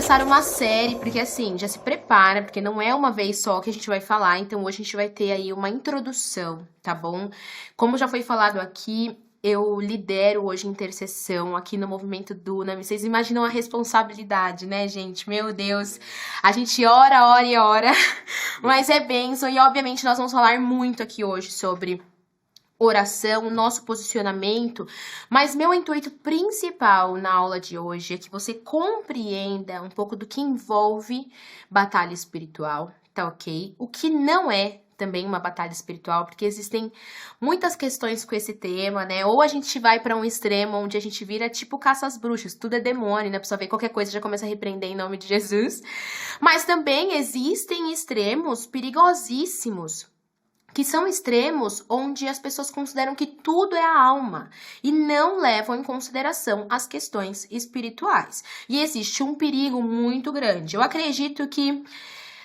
começar uma série, porque assim, já se prepara, porque não é uma vez só que a gente vai falar, então hoje a gente vai ter aí uma introdução, tá bom? Como já foi falado aqui, eu lidero hoje intercessão aqui no Movimento Dunami. Vocês imaginam a responsabilidade, né, gente? Meu Deus, a gente ora e ora, mas é bênção, e obviamente nós vamos falar muito aqui hoje sobre oração, nosso posicionamento, mas meu intuito principal na aula de hoje é que você compreenda um pouco do que envolve batalha espiritual, tá ok? O que não é também uma batalha espiritual, porque existem muitas questões com esse tema, né? Ou a gente vai para um extremo onde a gente vira tipo caça às bruxas, tudo é demônio, né? A pessoa vê qualquer coisa já começa a repreender em nome de Jesus. Mas também existem extremos perigosíssimos, que são extremos onde as pessoas consideram que tudo é a alma e não levam em consideração as questões espirituais. E existe um perigo muito grande. Eu acredito que,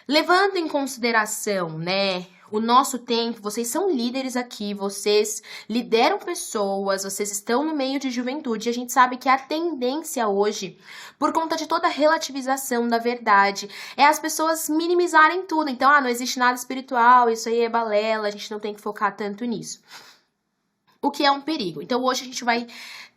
levando em consideração, né, o nosso tempo, vocês são líderes aqui, vocês lideram pessoas, vocês estão no meio de juventude, e a gente sabe que a tendência hoje, por conta de toda a relativização da verdade, é as pessoas minimizarem tudo. Então, não existe nada espiritual, isso aí é balela, a gente não tem que focar tanto nisso. O que é um perigo. Então, hoje a gente vai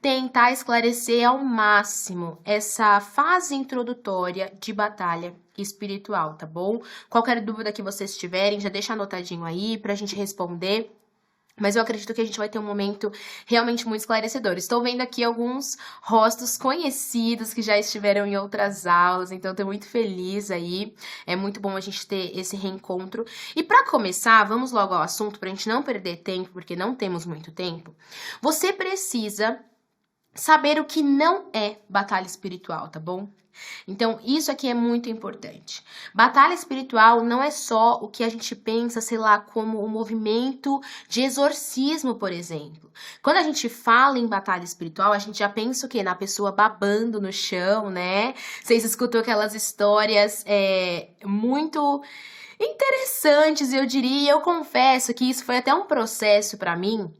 tentar esclarecer ao máximo essa fase introdutória de batalha espiritual, tá bom? Qualquer dúvida que vocês tiverem, já deixa anotadinho aí pra gente responder. Mas eu acredito que a gente vai ter um momento realmente muito esclarecedor. Estou vendo aqui alguns rostos conhecidos que já estiveram em outras aulas, então estou muito feliz aí. É muito bom a gente ter esse reencontro. E para começar, vamos logo ao assunto, para a gente não perder tempo, porque não temos muito tempo. Você precisa saber o que não é batalha espiritual, tá bom? Então, isso aqui é muito importante. Batalha espiritual não é só o que a gente pensa, sei lá, como um movimento de exorcismo, por exemplo. Quando a gente fala em batalha espiritual, a gente já pensa o quê? Na pessoa babando no chão, né? Vocês escutam aquelas histórias muito interessantes, eu diria. Eu confesso que isso foi até um processo para mim.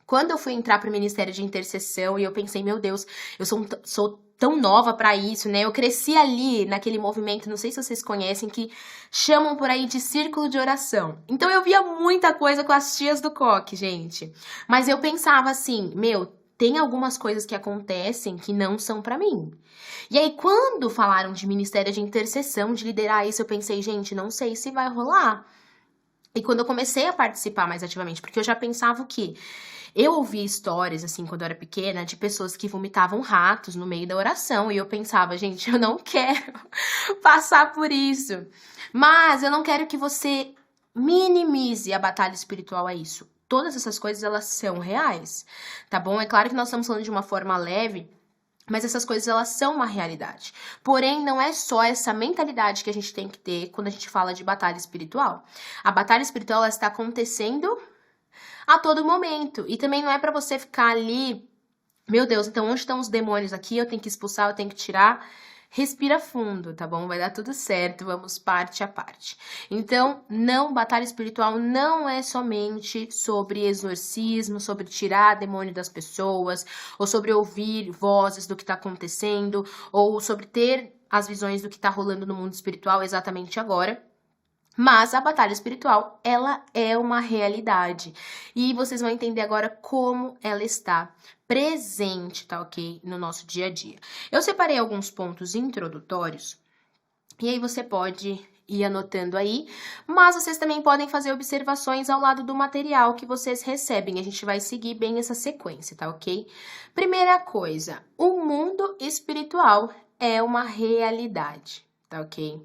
Quando eu fui entrar para o Ministério de Intercessão e eu pensei, meu Deus, eu sou tão nova para isso, né? Eu cresci ali naquele movimento, não sei se vocês conhecem, que chamam por aí de círculo de oração. Então eu via muita coisa com as tias do coque, gente. Mas eu pensava assim, meu, tem algumas coisas que acontecem que não são para mim. E aí quando falaram de Ministério de Intercessão, de liderar isso, eu pensei, gente, não sei se vai rolar. E quando eu comecei a participar mais ativamente, porque eu já pensava o quê? Eu ouvi histórias, assim, quando eu era pequena, de pessoas que vomitavam ratos no meio da oração. E eu pensava, gente, eu não quero passar por isso. Mas eu não quero que você minimize a batalha espiritual a isso. Todas essas coisas, elas são reais, tá bom? É claro que nós estamos falando de uma forma leve, mas essas coisas, elas são uma realidade. Porém, não é só essa mentalidade que a gente tem que ter quando a gente fala de batalha espiritual. A batalha espiritual, ela está acontecendo a todo momento. E também não é pra você ficar ali, meu Deus, então onde estão os demônios aqui? Eu tenho que expulsar, eu tenho que tirar. Respira fundo, tá bom? Vai dar tudo certo, vamos parte a parte. Então, não, batalha espiritual não é somente sobre exorcismo, sobre tirar demônio das pessoas, ou sobre ouvir vozes do que tá acontecendo, ou sobre ter as visões do que tá rolando no mundo espiritual exatamente agora. Mas a batalha espiritual, ela é uma realidade. E vocês vão entender agora como ela está presente, tá ok? No nosso dia a dia. Eu separei alguns pontos introdutórios. E aí você pode ir anotando aí. Mas vocês também podem fazer observações ao lado do material que vocês recebem. A gente vai seguir bem essa sequência, tá ok? Primeira coisa, o mundo espiritual é uma realidade, tá ok?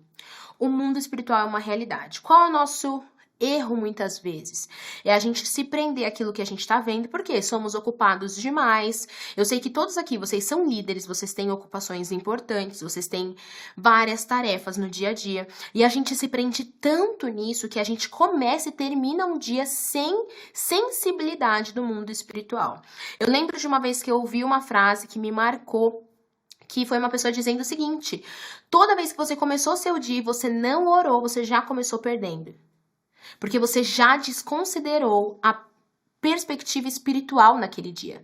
O mundo espiritual é uma realidade. Qual é o nosso erro muitas vezes? É a gente se prender àquilo que a gente tá vendo, porque somos ocupados demais. Eu sei que todos aqui, vocês são líderes, vocês têm ocupações importantes, vocês têm várias tarefas no dia a dia. E a gente se prende tanto nisso que a gente começa e termina um dia sem sensibilidade do mundo espiritual. Eu lembro de uma vez que eu ouvi uma frase que me marcou, que foi uma pessoa dizendo o seguinte: toda vez que você começou seu dia e você não orou, você já começou perdendo. Porque você já desconsiderou a perspectiva espiritual naquele dia.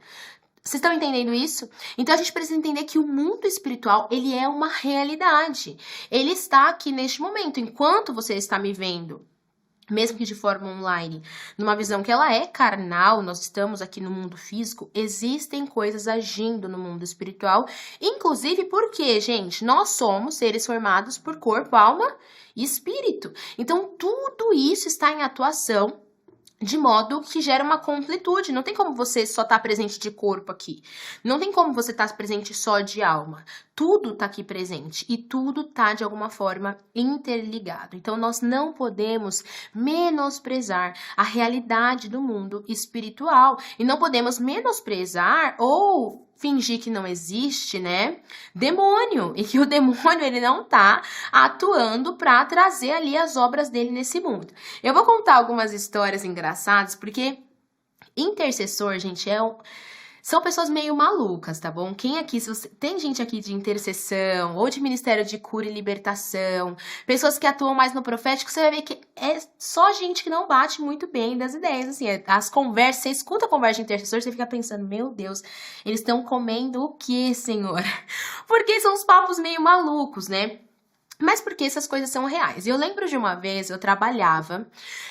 Vocês estão entendendo isso? Então a gente precisa entender que o mundo espiritual, ele é uma realidade. Ele está aqui neste momento, enquanto você está me vendo, mesmo que de forma online, numa visão que ela é carnal, nós estamos aqui no mundo físico, existem coisas agindo no mundo espiritual, inclusive porque, gente, nós somos seres formados por corpo, alma e espírito. Então tudo isso está em atuação, de modo que gera uma completude. Não tem como você só estar presente de corpo aqui. Não tem como você estar presente só de alma. Tudo está aqui presente e tudo está de alguma forma interligado. Então nós não podemos menosprezar a realidade do mundo espiritual e não podemos menosprezar ou fingir que não existe, né? Demônio, e que o demônio ele não tá atuando para trazer ali as obras dele nesse mundo. Eu vou contar algumas histórias engraçadas, porque intercessor, gente, são pessoas meio malucas, tá bom? Quem aqui, se você tem gente aqui de intercessão ou de ministério de cura e libertação, pessoas que atuam mais no profético, você vai ver que é só gente que não bate muito bem das ideias, assim, as conversas, você escuta a conversa de intercessor, você fica pensando, meu Deus, eles estão comendo o quê, Senhor? Porque são uns papos meio malucos, né? Mas porque essas coisas são reais. Eu lembro de uma vez, eu trabalhava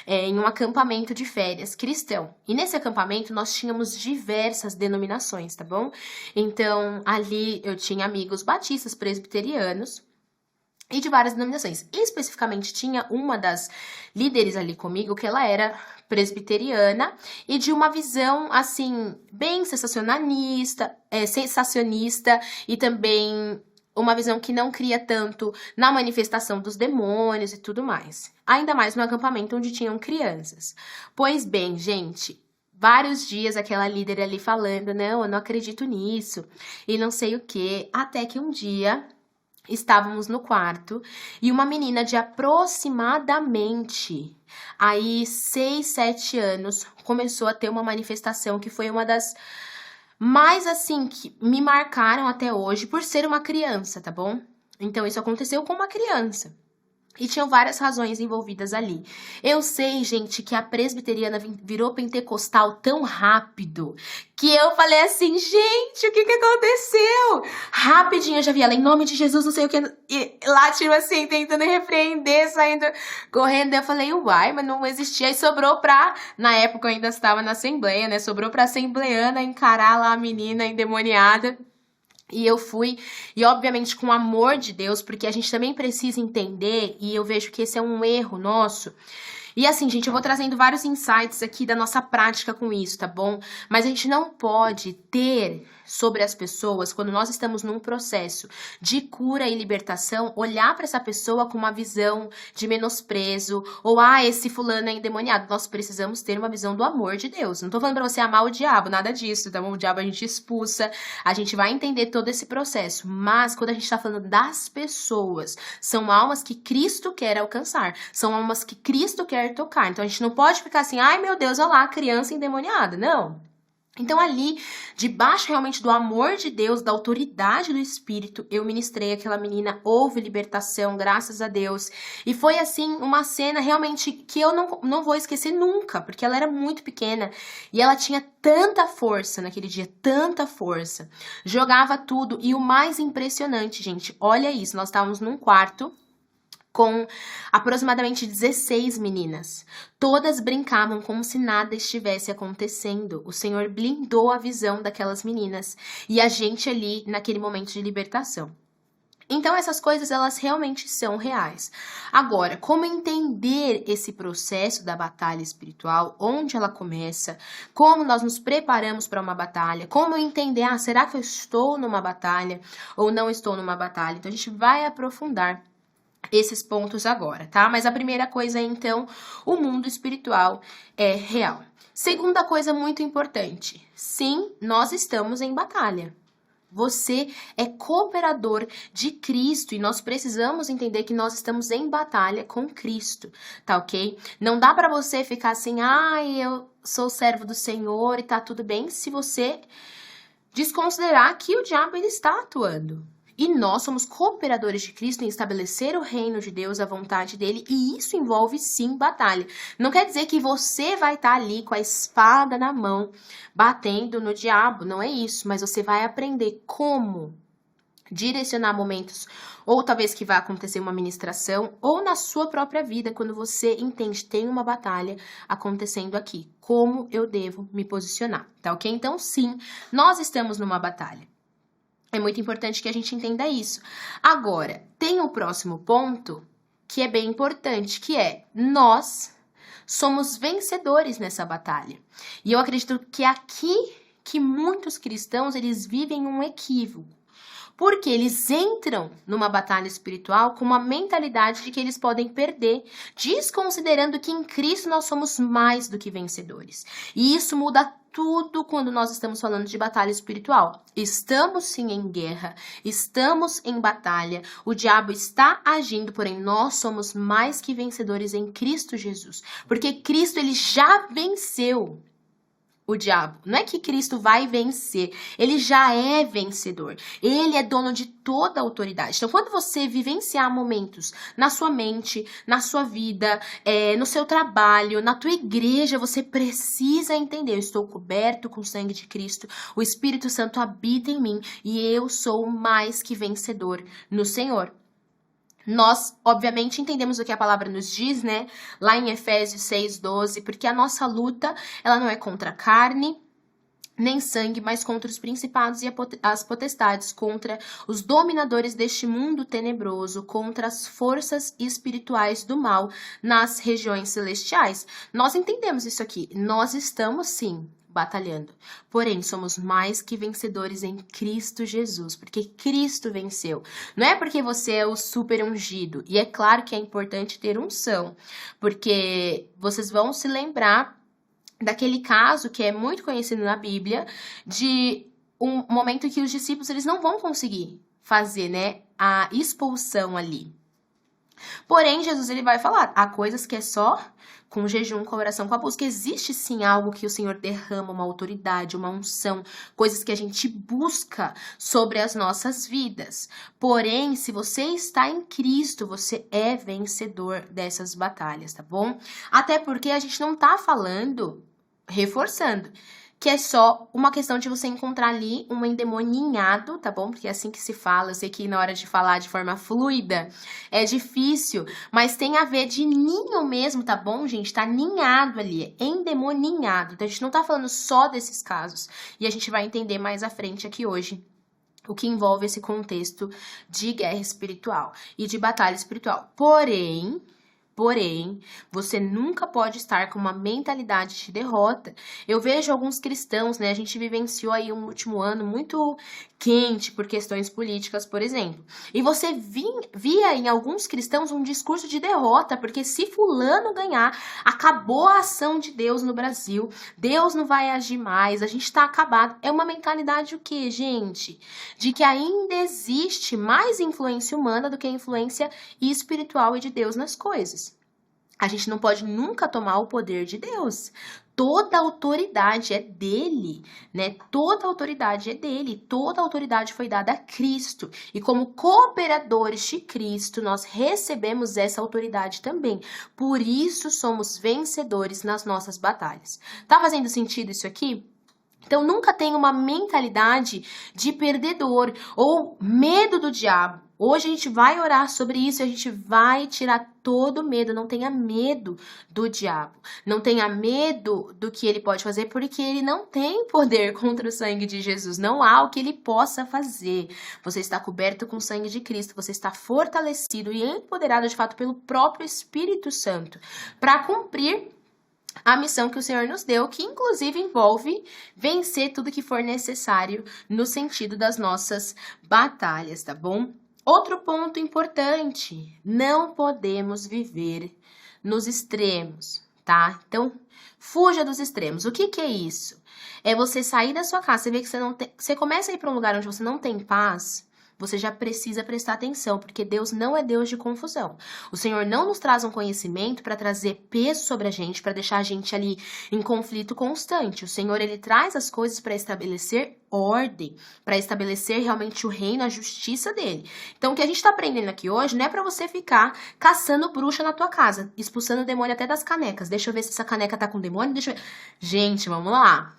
em um acampamento de férias cristão. E nesse acampamento nós tínhamos diversas denominações, tá bom? Então, ali eu tinha amigos batistas, presbiterianos e de várias denominações. Especificamente, tinha uma das líderes ali comigo que ela era presbiteriana e de uma visão, assim, bem sensacionalista, sensacionista e também uma visão que não cria tanto na manifestação dos demônios e tudo mais. Ainda mais no acampamento onde tinham crianças. Pois bem, gente, vários dias aquela líder ali falando, não, eu não acredito nisso, e não sei o quê, até que um dia estávamos no quarto e uma menina de aproximadamente aí 6, 7 anos começou a ter uma manifestação que foi uma das mais assim, que me marcaram até hoje por ser uma criança, tá bom? Então, isso aconteceu com uma criança. E tinham várias razões envolvidas ali. Eu sei, gente, que a presbiteriana virou pentecostal tão rápido que eu falei assim, gente, o que aconteceu? Rapidinho eu já vi ela, em nome de Jesus, não sei o que. E lá, tipo assim, tentando repreender, saindo, correndo. Eu falei, uai, mas não existia. Aí sobrou pra, na época eu ainda estava na assembleia, né? Sobrou pra assembleana encarar lá a menina endemoniada. E eu fui, e obviamente com o amor de Deus, porque a gente também precisa entender, e eu vejo que esse é um erro nosso. E assim, gente, eu vou trazendo vários insights aqui da nossa prática com isso, tá bom? Mas a gente não pode ter sobre as pessoas, quando nós estamos num processo de cura e libertação, olhar para essa pessoa com uma visão de menosprezo, ou esse fulano é endemoniado. Nós precisamos ter uma visão do amor de Deus. Não tô falando para você amar o diabo, nada disso, tá bom? O diabo a gente expulsa, a gente vai entender todo esse processo, mas quando a gente tá falando das pessoas, são almas que Cristo quer alcançar, são almas que Cristo quer tocar. Então a gente não pode ficar assim, ai meu Deus, olha lá, a criança endemoniada. Não. Então ali, debaixo realmente do amor de Deus, da autoridade do Espírito, eu ministrei aquela menina, houve libertação, graças a Deus. E foi assim, uma cena realmente que eu não vou esquecer nunca, porque ela era muito pequena e ela tinha tanta força naquele dia, tanta força. Jogava tudo e o mais impressionante, gente, olha isso, nós estávamos num quarto com aproximadamente 16 meninas. Todas brincavam como se nada estivesse acontecendo. O Senhor blindou a visão daquelas meninas e a gente ali naquele momento de libertação. Então, essas coisas, elas realmente são reais. Agora, como entender esse processo da batalha espiritual, onde ela começa, como nós nos preparamos para uma batalha, como entender, será que eu estou numa batalha ou não estou numa batalha? Então, a gente vai aprofundar esses pontos agora, tá? Mas a primeira coisa, então, o mundo espiritual é real. Segunda coisa muito importante, sim, nós estamos em batalha. Você é cooperador de Cristo e nós precisamos entender que nós estamos em batalha com Cristo, tá ok? Não dá pra você ficar assim, eu sou servo do Senhor e tá tudo bem, se você desconsiderar que o diabo ele está atuando. E nós somos cooperadores de Cristo em estabelecer o reino de Deus, a vontade dele, e isso envolve sim batalha. Não quer dizer que você vai estar ali com a espada na mão, batendo no diabo, não é isso, mas você vai aprender como direcionar momentos, ou talvez que vai acontecer uma ministração, ou na sua própria vida, quando você entende, tem uma batalha acontecendo aqui, como eu devo me posicionar, tá ok? Então sim, nós estamos numa batalha. É muito importante que a gente entenda isso. Agora, tem o próximo ponto, que é bem importante, que é nós somos vencedores nessa batalha. E eu acredito que aqui que muitos cristãos, eles vivem um equívoco. Porque eles entram numa batalha espiritual com uma mentalidade de que eles podem perder, desconsiderando que em Cristo nós somos mais do que vencedores. E isso muda tudo quando nós estamos falando de batalha espiritual. Estamos sim em guerra, estamos em batalha, o diabo está agindo, porém nós somos mais que vencedores em Cristo Jesus. Porque Cristo, ele já venceu o diabo. Não é que Cristo vai vencer, ele já é vencedor. Ele é dono de toda a autoridade. Então, quando você vivenciar momentos na sua mente, na sua vida, no seu trabalho, na tua igreja, você precisa entender: eu estou coberto com o sangue de Cristo, o Espírito Santo habita em mim e eu sou mais que vencedor no Senhor. Nós, obviamente, entendemos o que a palavra nos diz, né? Lá em Efésios 6:12, porque a nossa luta, ela não é contra a carne, nem sangue, mas contra os principados e as potestades, contra os dominadores deste mundo tenebroso, contra as forças espirituais do mal nas regiões celestiais. Nós entendemos isso aqui. Nós estamos, sim, batalhando. Porém, somos mais que vencedores em Cristo Jesus, porque Cristo venceu. Não é porque você é o super ungido. E é claro que é importante ter unção, porque vocês vão se lembrar daquele caso que é muito conhecido na Bíblia, de um momento que os discípulos, eles não vão conseguir fazer, né, a expulsão ali. Porém, Jesus, ele vai falar: há coisas que é só com jejum, com oração, com a busca. Existe sim algo que o Senhor derrama, uma autoridade, uma unção, coisas que a gente busca sobre as nossas vidas. Porém, se você está em Cristo, você é vencedor dessas batalhas, tá bom? Até porque a gente não tá falando, reforçando, que é só uma questão de você encontrar ali um endemoninhado, tá bom? Porque é assim que se fala. Eu sei que na hora de falar de forma fluida é difícil, mas tem a ver de ninho mesmo, tá bom, gente? Tá ninhado ali, é endemoninhado. Então a gente não tá falando só desses casos. E a gente vai entender mais à frente aqui hoje o que envolve esse contexto de guerra espiritual e de batalha espiritual. Porém, você nunca pode estar com uma mentalidade de derrota. Eu vejo alguns cristãos, né? A gente vivenciou aí um último ano muito quente por questões políticas, por exemplo. E você via em alguns cristãos um discurso de derrota, porque se fulano ganhar, acabou a ação de Deus no Brasil. Deus não vai agir mais, a gente tá acabado. É uma mentalidade o quê, gente? De que ainda existe mais influência humana do que a influência espiritual e de Deus nas coisas. A gente não pode nunca tomar o poder de Deus. Toda autoridade é dele, né? Toda autoridade é dele. Toda autoridade foi dada a Cristo. E como cooperadores de Cristo, nós recebemos essa autoridade também. Por isso somos vencedores nas nossas batalhas. Tá fazendo sentido isso aqui? Então, nunca tenha uma mentalidade de perdedor ou medo do diabo. Hoje a gente vai orar sobre isso e a gente vai tirar todo o medo. Não tenha medo do diabo. Não tenha medo do que ele pode fazer, porque ele não tem poder contra o sangue de Jesus. Não há o que ele possa fazer. Você está coberto com o sangue de Cristo. Você está fortalecido e empoderado de fato pelo próprio Espírito Santo para cumprir a missão que o Senhor nos deu, que inclusive envolve vencer tudo que for necessário no sentido das nossas batalhas, tá bom? Outro ponto importante: não podemos viver nos extremos, tá? Então, fuja dos extremos. O que é isso? É você sair da sua casa, você vê que você começa a ir para um lugar onde você não tem paz, você já precisa prestar atenção, porque Deus não é Deus de confusão. O Senhor não nos traz um conhecimento para trazer peso sobre a gente, para deixar a gente ali em conflito constante. O Senhor, ele traz as coisas para estabelecer ordem, para estabelecer realmente o reino, a justiça dele. Então, o que a gente está aprendendo aqui hoje não é para você ficar caçando bruxa na tua casa, expulsando o demônio até das canecas. Deixa eu ver se essa caneca tá com demônio, deixa eu ver. Gente, vamos lá.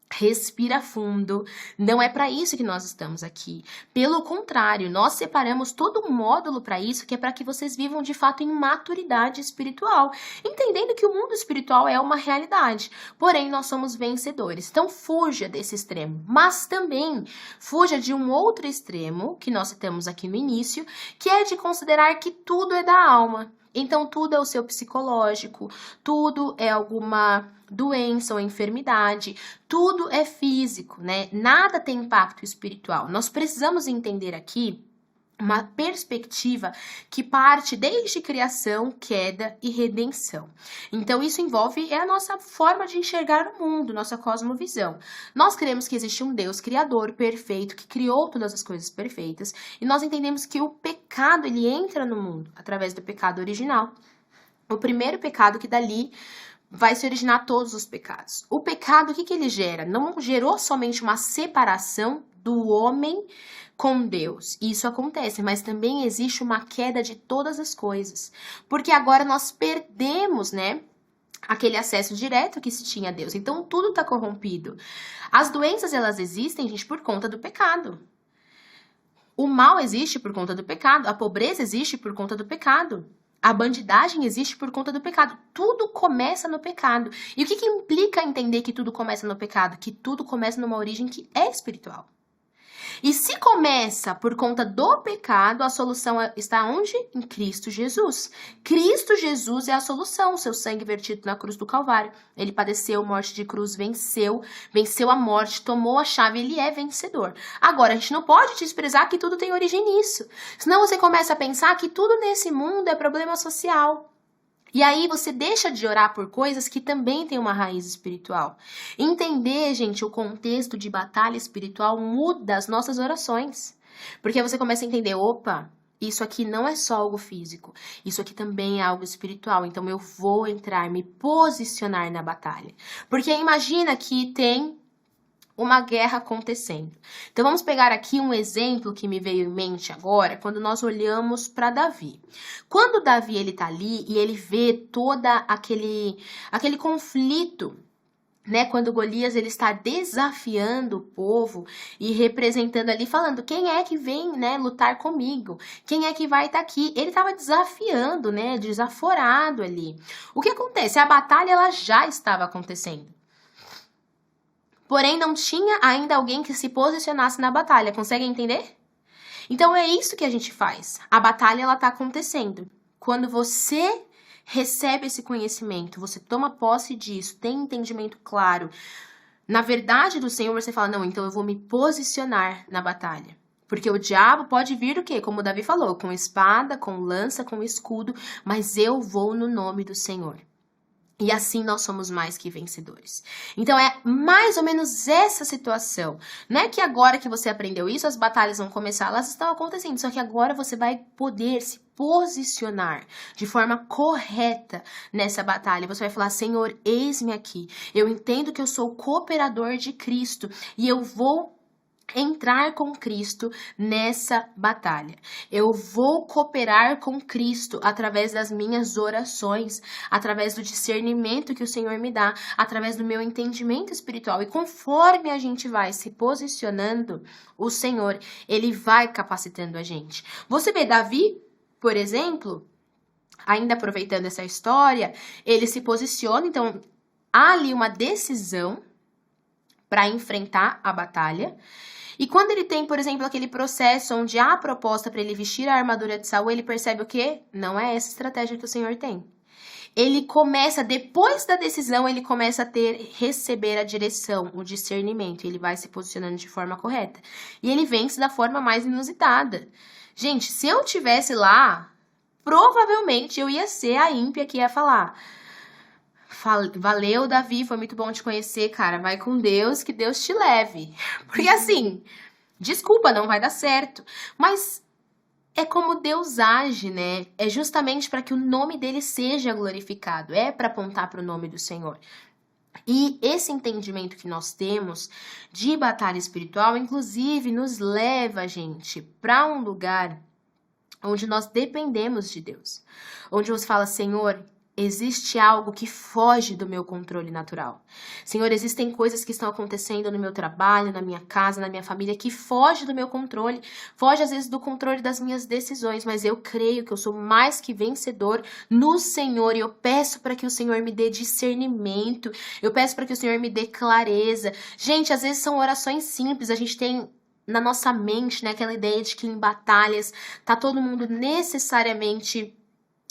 Respira fundo, não é para isso que nós estamos aqui. Pelo contrário, nós separamos todo um módulo para isso, que é para que vocês vivam de fato em maturidade espiritual, entendendo que o mundo espiritual é uma realidade, porém nós somos vencedores. Então fuja desse extremo, mas também fuja de um outro extremo, que nós citamos aqui no início, que é de considerar que tudo é da alma. Então, tudo é o seu psicológico, tudo é alguma doença ou enfermidade, tudo é físico, né? Nada tem impacto espiritual. Nós precisamos entender aqui uma perspectiva que parte desde criação, queda e redenção. Então, isso envolve a nossa forma de enxergar o mundo, nossa cosmovisão. Nós cremos que existe um Deus criador, perfeito, que criou todas as coisas perfeitas, e nós entendemos que o pecado, ele entra no mundo através do pecado original. O primeiro pecado que dali vai se originar todos os pecados. O pecado, o que ele gera? Não gerou somente uma separação do homem com Deus. Isso acontece, mas também existe uma queda de todas as coisas. Porque agora nós perdemos, né, aquele acesso direto que se tinha a Deus. Então tudo está corrompido. As doenças, elas existem, gente, por conta do pecado. O mal existe por conta do pecado. A pobreza existe por conta do pecado. A bandidagem existe por conta do pecado. Tudo começa no pecado. E o que implica entender que tudo começa no pecado? Que tudo começa numa origem que é espiritual. E se começa por conta do pecado, a solução está onde? Em Cristo Jesus. Cristo Jesus é a solução, o seu sangue vertido na cruz do Calvário. Ele padeceu morte de cruz, venceu a morte, tomou a chave, ele é vencedor. Agora, a gente não pode desprezar que tudo tem origem nisso. Senão você começa a pensar que tudo nesse mundo é problema social. E aí você deixa de orar por coisas que também têm uma raiz espiritual. Entender, gente, o contexto de batalha espiritual muda as nossas orações. Porque você começa a entender, opa, isso aqui não é só algo físico, isso aqui também é algo espiritual. Então eu vou entrar, me posicionar na batalha. Porque imagina que tem uma guerra acontecendo. Então vamos pegar aqui um exemplo que me veio em mente agora, quando nós olhamos para Davi. Quando Davi ele tá ali e ele vê toda aquele conflito, né, quando Golias ele está desafiando o povo e representando ali, falando, quem é que vem, né, lutar comigo? Quem é que vai estar aqui? Ele estava desafiando, né, desaforado ali. O que acontece? A batalha ela já estava acontecendo. Porém, não tinha ainda alguém que se posicionasse na batalha. Conseguem entender? Então, é isso que a gente faz. A batalha, ela tá acontecendo. Quando você recebe esse conhecimento, você toma posse disso, tem entendimento claro, na verdade do Senhor, você fala, não, então eu vou me posicionar na batalha. Porque o diabo pode vir o quê? Como o Davi falou, com espada, com lança, com escudo, mas eu vou no nome do Senhor. E assim nós somos mais que vencedores. Então é mais ou menos essa situação. Não é que agora que você aprendeu isso, as batalhas vão começar, elas estão acontecendo. Só que agora você vai poder se posicionar de forma correta nessa batalha. Você vai falar, Senhor, eis-me aqui. Eu entendo que eu sou cooperador de Cristo e eu vou entrar com Cristo nessa batalha. Eu vou cooperar com Cristo através das minhas orações, através do discernimento que o Senhor me dá, através do meu entendimento espiritual. E conforme a gente vai se posicionando, o Senhor, ele vai capacitando a gente. Você vê Davi, por exemplo, ainda aproveitando essa história, ele se posiciona, então há ali uma decisão para enfrentar a batalha. E quando ele tem, por exemplo, aquele processo onde há a proposta para ele vestir a armadura de Saul, ele percebe o quê? Não é essa estratégia que o Senhor tem. Ele começa, depois da decisão, ele começa a receber a direção, o discernimento. Ele vai se posicionando de forma correta. E ele vence da forma mais inusitada. Gente, se eu tivesse lá, provavelmente eu ia ser a ímpia que ia falar. Valeu, Davi, foi muito bom te conhecer, cara. Vai com Deus, que Deus te leve. Porque assim, Desculpa, não vai dar certo. Mas é como Deus age, né? É justamente para que o nome dele seja glorificado. É para apontar para o nome do Senhor. E esse entendimento que nós temos de batalha espiritual, inclusive, nos leva, gente, para um lugar onde nós dependemos de Deus. Onde você fala, Senhor, existe algo que foge do meu controle natural. Senhor, existem coisas que estão acontecendo no meu trabalho, na minha casa, na minha família, que foge do meu controle, foge às vezes do controle das minhas decisões, mas eu creio que eu sou mais que vencedor no Senhor e eu peço para que o Senhor me dê discernimento, eu peço para que o Senhor me dê clareza. Gente, às vezes são orações simples, a gente tem na nossa mente, né, aquela ideia de que em batalhas tá todo mundo necessariamente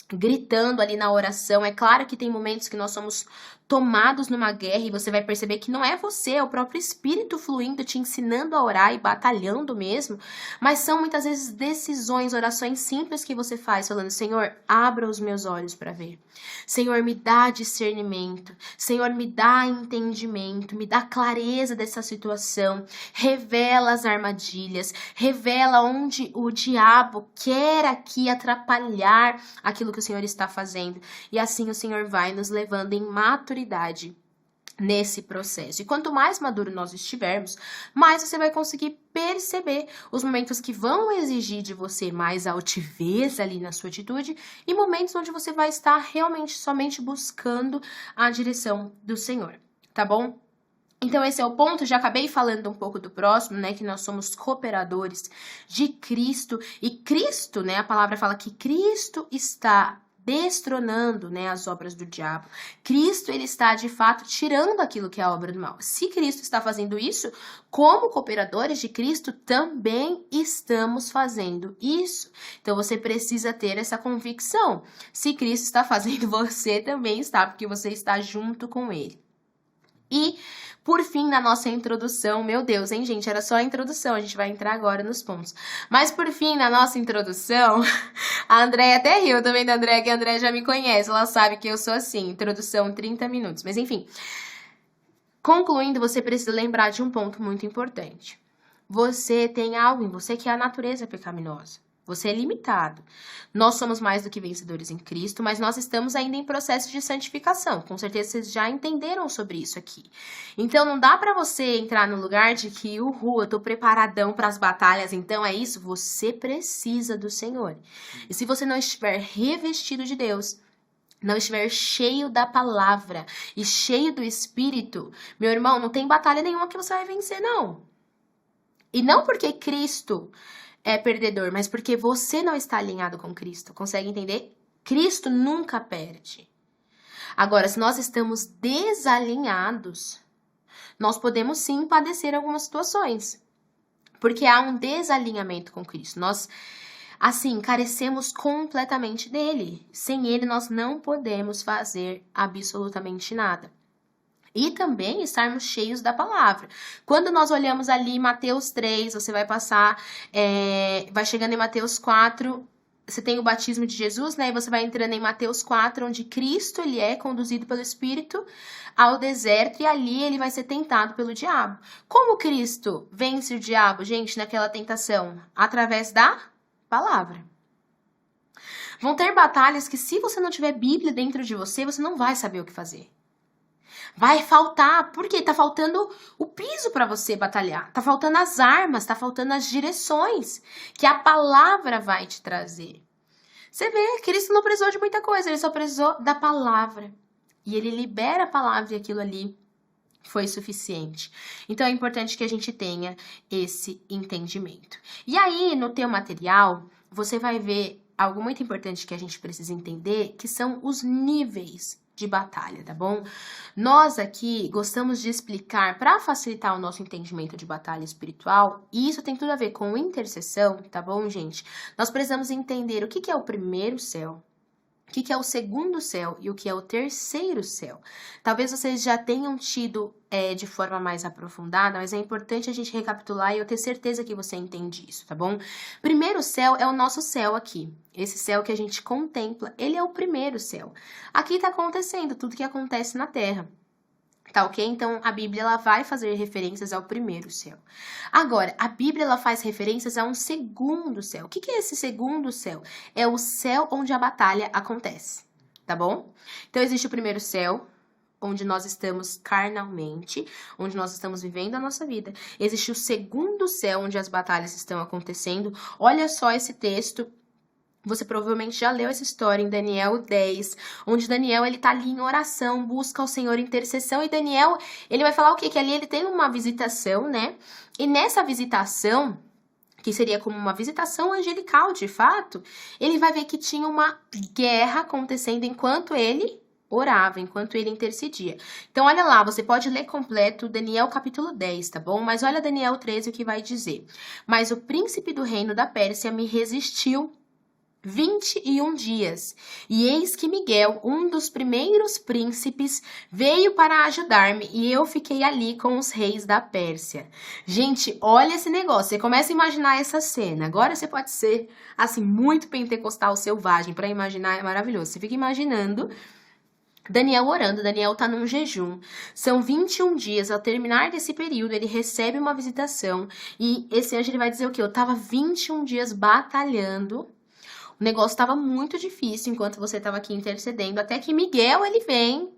gritando ali na oração. É claro que tem momentos que nós somos tomados numa guerra e você vai perceber que não é você, é o próprio Espírito fluindo, te ensinando a orar e batalhando mesmo, mas são muitas vezes decisões, orações simples que você faz, falando, Senhor, abra os meus olhos para ver. Senhor, me dá discernimento. Senhor, me dá entendimento, me dá clareza dessa situação, revela as armadilhas, revela onde o diabo quer aqui atrapalhar aquilo que o Senhor está fazendo. E assim o Senhor vai nos levando em maturidade nesse processo. E quanto mais maduro nós estivermos, mais você vai conseguir perceber os momentos que vão exigir de você mais altivez ali na sua atitude e momentos onde você vai estar realmente somente buscando a direção do Senhor, tá bom? Então esse é o ponto, já acabei falando um pouco do próximo, né, que nós somos cooperadores de Cristo, e Cristo, né, a palavra fala que Cristo está destronando, né, as obras do diabo. Cristo, ele está, de fato, tirando aquilo que é a obra do mal. Se Cristo está fazendo isso, como cooperadores de Cristo, também estamos fazendo isso. Então, você precisa ter essa convicção. Se Cristo está fazendo, você também está, porque você está junto com ele. E, por fim, na nossa introdução, meu Deus, hein, gente? Era só a introdução, a gente vai entrar agora nos pontos. Mas, por fim, na nossa introdução, a Andréia até riu também da Andréia, que a Andréia já me conhece, ela sabe que eu sou assim, introdução 30 minutos. Mas, enfim, concluindo, você precisa lembrar de um ponto muito importante. Você tem algo em você que é a natureza pecaminosa. Você é limitado. Nós somos mais do que vencedores em Cristo, mas nós estamos ainda em processo de santificação. Com certeza vocês já entenderam sobre isso aqui. Então não dá pra você entrar no lugar de que, eu tô preparadão para as batalhas, então é isso. Você precisa do Senhor. E se você não estiver revestido de Deus, não estiver cheio da palavra e cheio do Espírito, meu irmão, não tem batalha nenhuma que você vai vencer, não. E não porque Cristo é perdedor, mas porque você não está alinhado com Cristo. Consegue entender? Cristo nunca perde. Agora, se nós estamos desalinhados, nós podemos sim padecer algumas situações. Porque há um desalinhamento com Cristo. Nós, assim, carecemos completamente dele. Sem ele, nós não podemos fazer absolutamente nada. E também estarmos cheios da palavra. Quando nós olhamos ali em Mateus 3, você vai passar, vai chegando em Mateus 4, você tem o batismo de Jesus, né? E você vai entrando em Mateus 4, onde Cristo, ele é conduzido pelo Espírito ao deserto e ali ele vai ser tentado pelo diabo. Como Cristo vence o diabo, gente, naquela tentação? Através da palavra. Vão ter batalhas que se você não tiver Bíblia dentro de você, você não vai saber o que fazer. Vai faltar, porque tá faltando o piso para você batalhar, tá faltando as armas, tá faltando as direções que a palavra vai te trazer. Você vê, Cristo não precisou de muita coisa, ele só precisou da palavra. E ele libera a palavra e aquilo ali foi suficiente. Então é importante que a gente tenha esse entendimento. E aí, no teu material, você vai ver algo muito importante que a gente precisa entender, que são os níveis de batalha, tá bom? Nós aqui gostamos de explicar para facilitar o nosso entendimento de batalha espiritual, e isso tem tudo a ver com intercessão, tá bom, gente? Nós precisamos entender o que é o primeiro céu, o que é o segundo céu e o que é o terceiro céu. Talvez vocês já tenham tido de forma mais aprofundada, mas é importante a gente recapitular e eu ter certeza que você entende isso, tá bom? Primeiro céu é o nosso céu aqui. Esse céu que a gente contempla, ele é o primeiro céu. Aqui está acontecendo tudo que acontece na Terra. Tá ok? Então, a Bíblia ela vai fazer referências ao primeiro céu. Agora, a Bíblia ela faz referências a um segundo céu. O que que é esse segundo céu? É o céu onde a batalha acontece, tá bom? Então, existe o primeiro céu, onde nós estamos carnalmente, onde nós estamos vivendo a nossa vida. Existe o segundo céu, onde as batalhas estão acontecendo. Olha só esse texto. Você provavelmente já leu essa história em Daniel 10, onde Daniel, ele tá ali em oração, busca ao Senhor intercessão, e Daniel, ele vai falar o quê? Que ali ele tem uma visitação, né? E nessa visitação, que seria como uma visitação angelical, de fato, ele vai ver que tinha uma guerra acontecendo enquanto ele orava, enquanto ele intercedia. Então, olha lá, você pode ler completo Daniel capítulo 10, tá bom? Mas olha Daniel 13, o que vai dizer. Mas o príncipe do reino da Pérsia me resistiu 21 dias, e eis que Miguel, um dos primeiros príncipes, veio para ajudar-me, e eu fiquei ali com os reis da Pérsia. Gente, olha esse negócio, você começa a imaginar essa cena. Agora você pode ser, assim, muito pentecostal selvagem, para imaginar é maravilhoso. Você fica imaginando Daniel orando, Daniel tá num jejum. São 21 dias, ao terminar desse período, ele recebe uma visitação, e esse anjo ele vai dizer o quê? Eu tava 21 dias batalhando. O negócio estava muito difícil enquanto você estava aqui intercedendo, até que Miguel, ele vem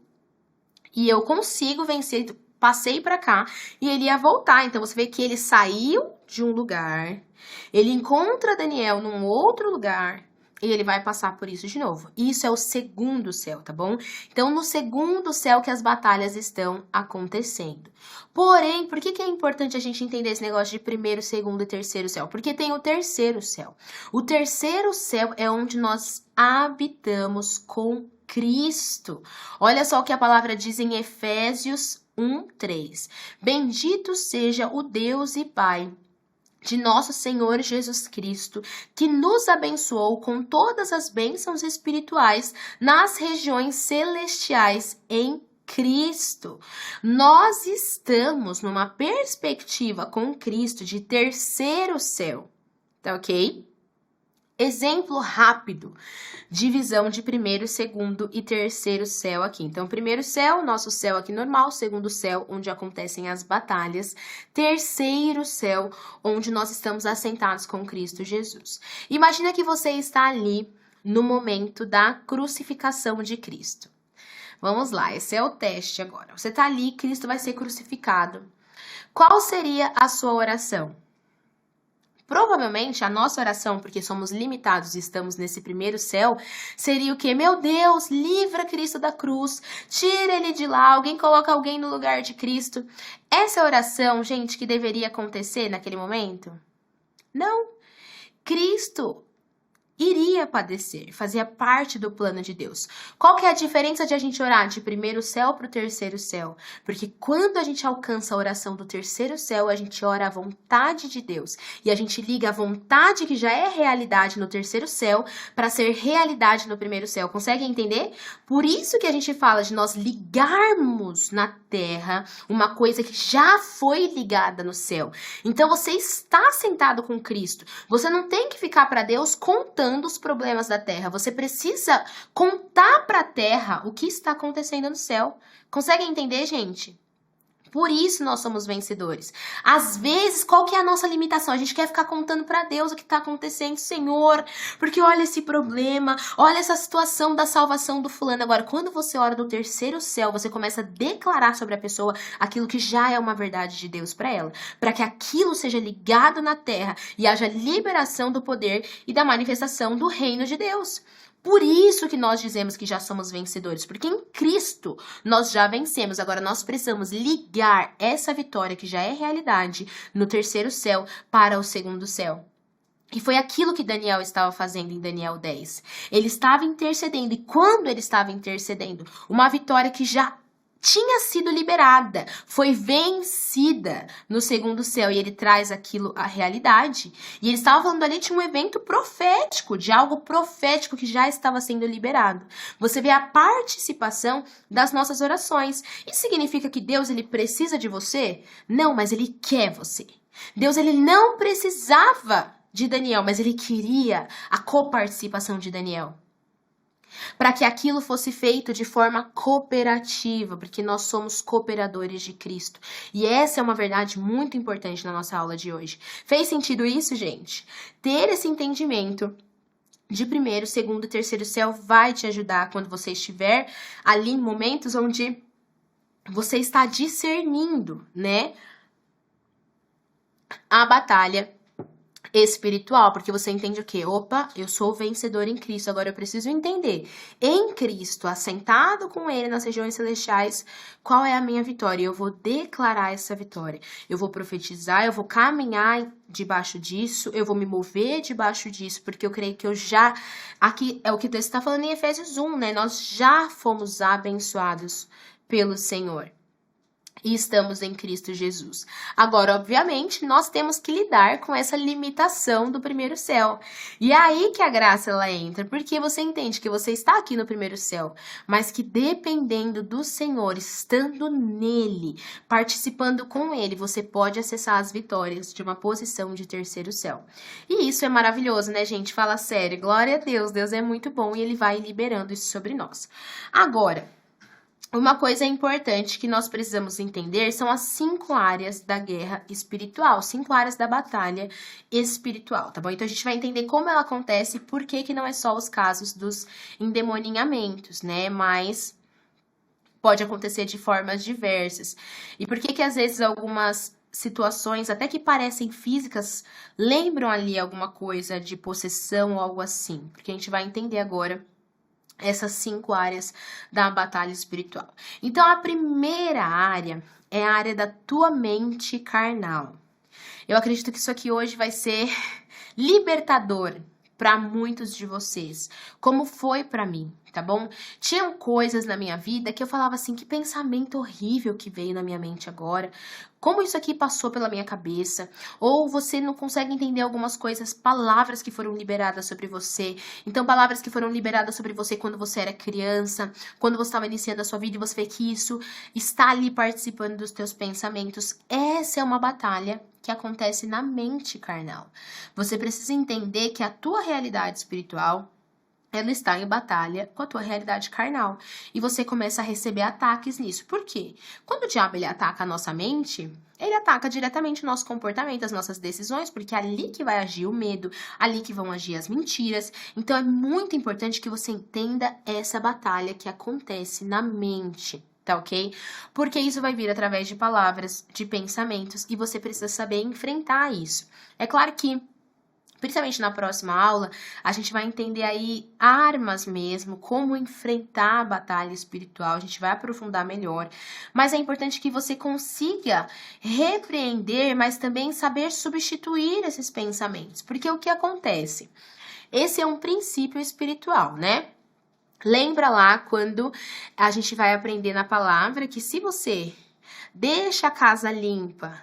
e eu consigo vencer, passei para cá e ele ia voltar. Então, você vê que ele saiu de um lugar, ele encontra Daniel num outro lugar e ele vai passar por isso de novo. Isso é o segundo céu, tá bom? Então, no segundo céu que as batalhas estão acontecendo. Porém, por que é importante a gente entender esse negócio de primeiro, segundo e terceiro céu? Porque tem o terceiro céu. O terceiro céu é onde nós habitamos com Cristo. Olha só o que a palavra diz em Efésios 1:3. Bendito seja o Deus e Pai de nosso Senhor Jesus Cristo, que nos abençoou com todas as bênçãos espirituais nas regiões celestiais em Cristo. Nós estamos numa perspectiva com Cristo de terceiro céu, tá ok? Exemplo rápido de visão de primeiro, segundo e terceiro céu aqui. Então, primeiro céu, nosso céu aqui normal. Segundo céu, onde acontecem as batalhas. Terceiro céu, onde nós estamos assentados com Cristo Jesus. Imagina que você está ali no momento da crucificação de Cristo. Vamos lá, esse é o teste agora. Você está ali, Cristo vai ser crucificado. Qual seria a sua oração? Provavelmente a nossa oração, porque somos limitados e estamos nesse primeiro céu, seria o quê? Meu Deus, livra Cristo da cruz, tira ele de lá, alguém coloca alguém no lugar de Cristo. Essa é a oração, gente, que deveria acontecer naquele momento? Não. Cristo iria padecer, fazia parte do plano de Deus. Qual que é a diferença de a gente orar de primeiro céu para o terceiro céu? Porque quando a gente alcança a oração do terceiro céu, a gente ora a vontade de Deus. E a gente liga a vontade que já é realidade no terceiro céu para ser realidade no primeiro céu. Consegue entender? Por isso que a gente fala de nós ligarmos na terra uma coisa que já foi ligada no céu. Então você está sentado com Cristo. Você não tem que ficar para Deus contando os problemas da terra. Você precisa contar para a terra o que está acontecendo no céu. Consegue entender, gente? Por isso nós somos vencedores. Às vezes, qual que é a nossa limitação? A gente quer ficar contando para Deus o que está acontecendo, Senhor, porque olha esse problema, olha essa situação da salvação do fulano. Agora, quando você ora do terceiro céu, você começa a declarar sobre a pessoa aquilo que já é uma verdade de Deus para ela, para que aquilo seja ligado na terra e haja liberação do poder e da manifestação do reino de Deus. Por isso que nós dizemos que já somos vencedores, porque em Cristo nós já vencemos. Agora nós precisamos ligar essa vitória que já é realidade no terceiro céu para o segundo céu. E foi aquilo que Daniel estava fazendo em Daniel 10. Ele estava intercedendo, e quando ele estava intercedendo, uma vitória que já tinha sido liberada, foi vencida no segundo céu, e ele traz aquilo à realidade. E ele estava falando ali de um evento profético, de algo profético que já estava sendo liberado. Você vê a participação das nossas orações. Isso significa que Deus ele precisa de você? Não, mas ele quer você. Deus ele não precisava de Daniel, mas ele queria a coparticipação de Daniel. para que aquilo fosse feito de forma cooperativa, porque nós somos cooperadores de Cristo. E essa é uma verdade muito importante na nossa aula de hoje. Fez sentido isso, gente? Ter esse entendimento de primeiro, segundo e terceiro céu vai te ajudar quando você estiver ali em momentos onde você está discernindo, né, a batalha espiritual, porque você entende o quê? Opa, eu sou vencedor em Cristo, agora eu preciso entender, em Cristo, assentado com Ele nas regiões celestiais, qual é a minha vitória? Eu vou declarar essa vitória, eu vou profetizar, eu vou caminhar debaixo disso, eu vou me mover debaixo disso, porque eu creio que eu já, aqui é o que o texto está falando em Efésios 1, né? Nós já fomos abençoados pelo Senhor. E estamos em Cristo Jesus. Agora, obviamente, nós temos que lidar com essa limitação do primeiro céu. E é aí que a graça ela entra, porque você entende que você está aqui no primeiro céu, mas que dependendo do Senhor, estando nele, participando com ele, você pode acessar as vitórias de uma posição de terceiro céu. E isso é maravilhoso, né, gente? Fala sério. Glória a Deus. Deus é muito bom e ele vai liberando isso sobre nós. Agora, uma coisa importante que nós precisamos entender são as 5 áreas da guerra espiritual, 5 áreas da batalha espiritual, tá bom? Então a gente vai entender como ela acontece e por que não é só os casos dos endemoninhamentos, né? Mas pode acontecer de formas diversas. E por que às vezes algumas situações, até que parecem físicas, lembram ali alguma coisa de possessão ou algo assim? Porque a gente vai entender agora essas 5 áreas da batalha espiritual. Então, a primeira área é a área da tua mente carnal. Eu acredito que isso aqui hoje vai ser libertador para muitos de vocês, como foi para mim, tá bom? Tinham coisas na minha vida que eu falava assim, que pensamento horrível que veio na minha mente agora, como isso aqui passou pela minha cabeça, ou você não consegue entender algumas coisas, palavras que foram liberadas sobre você, então palavras que foram liberadas sobre você quando você era criança, quando você estava iniciando a sua vida e você vê que isso está ali participando dos teus pensamentos. Essa é uma batalha que acontece na mente carnal. Você precisa entender que a tua realidade espiritual, ela está em batalha com a tua realidade carnal. E você começa a receber ataques nisso. Por quê? Quando o diabo ele ataca a nossa mente, ele ataca diretamente o nosso comportamento, as nossas decisões, porque é ali que vai agir o medo, ali que vão agir as mentiras. Então é muito importante que você entenda essa batalha que acontece na mente. Tá ok? Porque isso vai vir através de palavras, de pensamentos, e você precisa saber enfrentar isso. É claro que, principalmente na próxima aula, a gente vai entender aí armas mesmo, como enfrentar a batalha espiritual, a gente vai aprofundar melhor. Mas é importante que você consiga repreender, mas também saber substituir esses pensamentos. Porque o que acontece? Esse é um princípio espiritual, né? Lembra lá quando a gente vai aprender na palavra que se você deixa a casa limpa,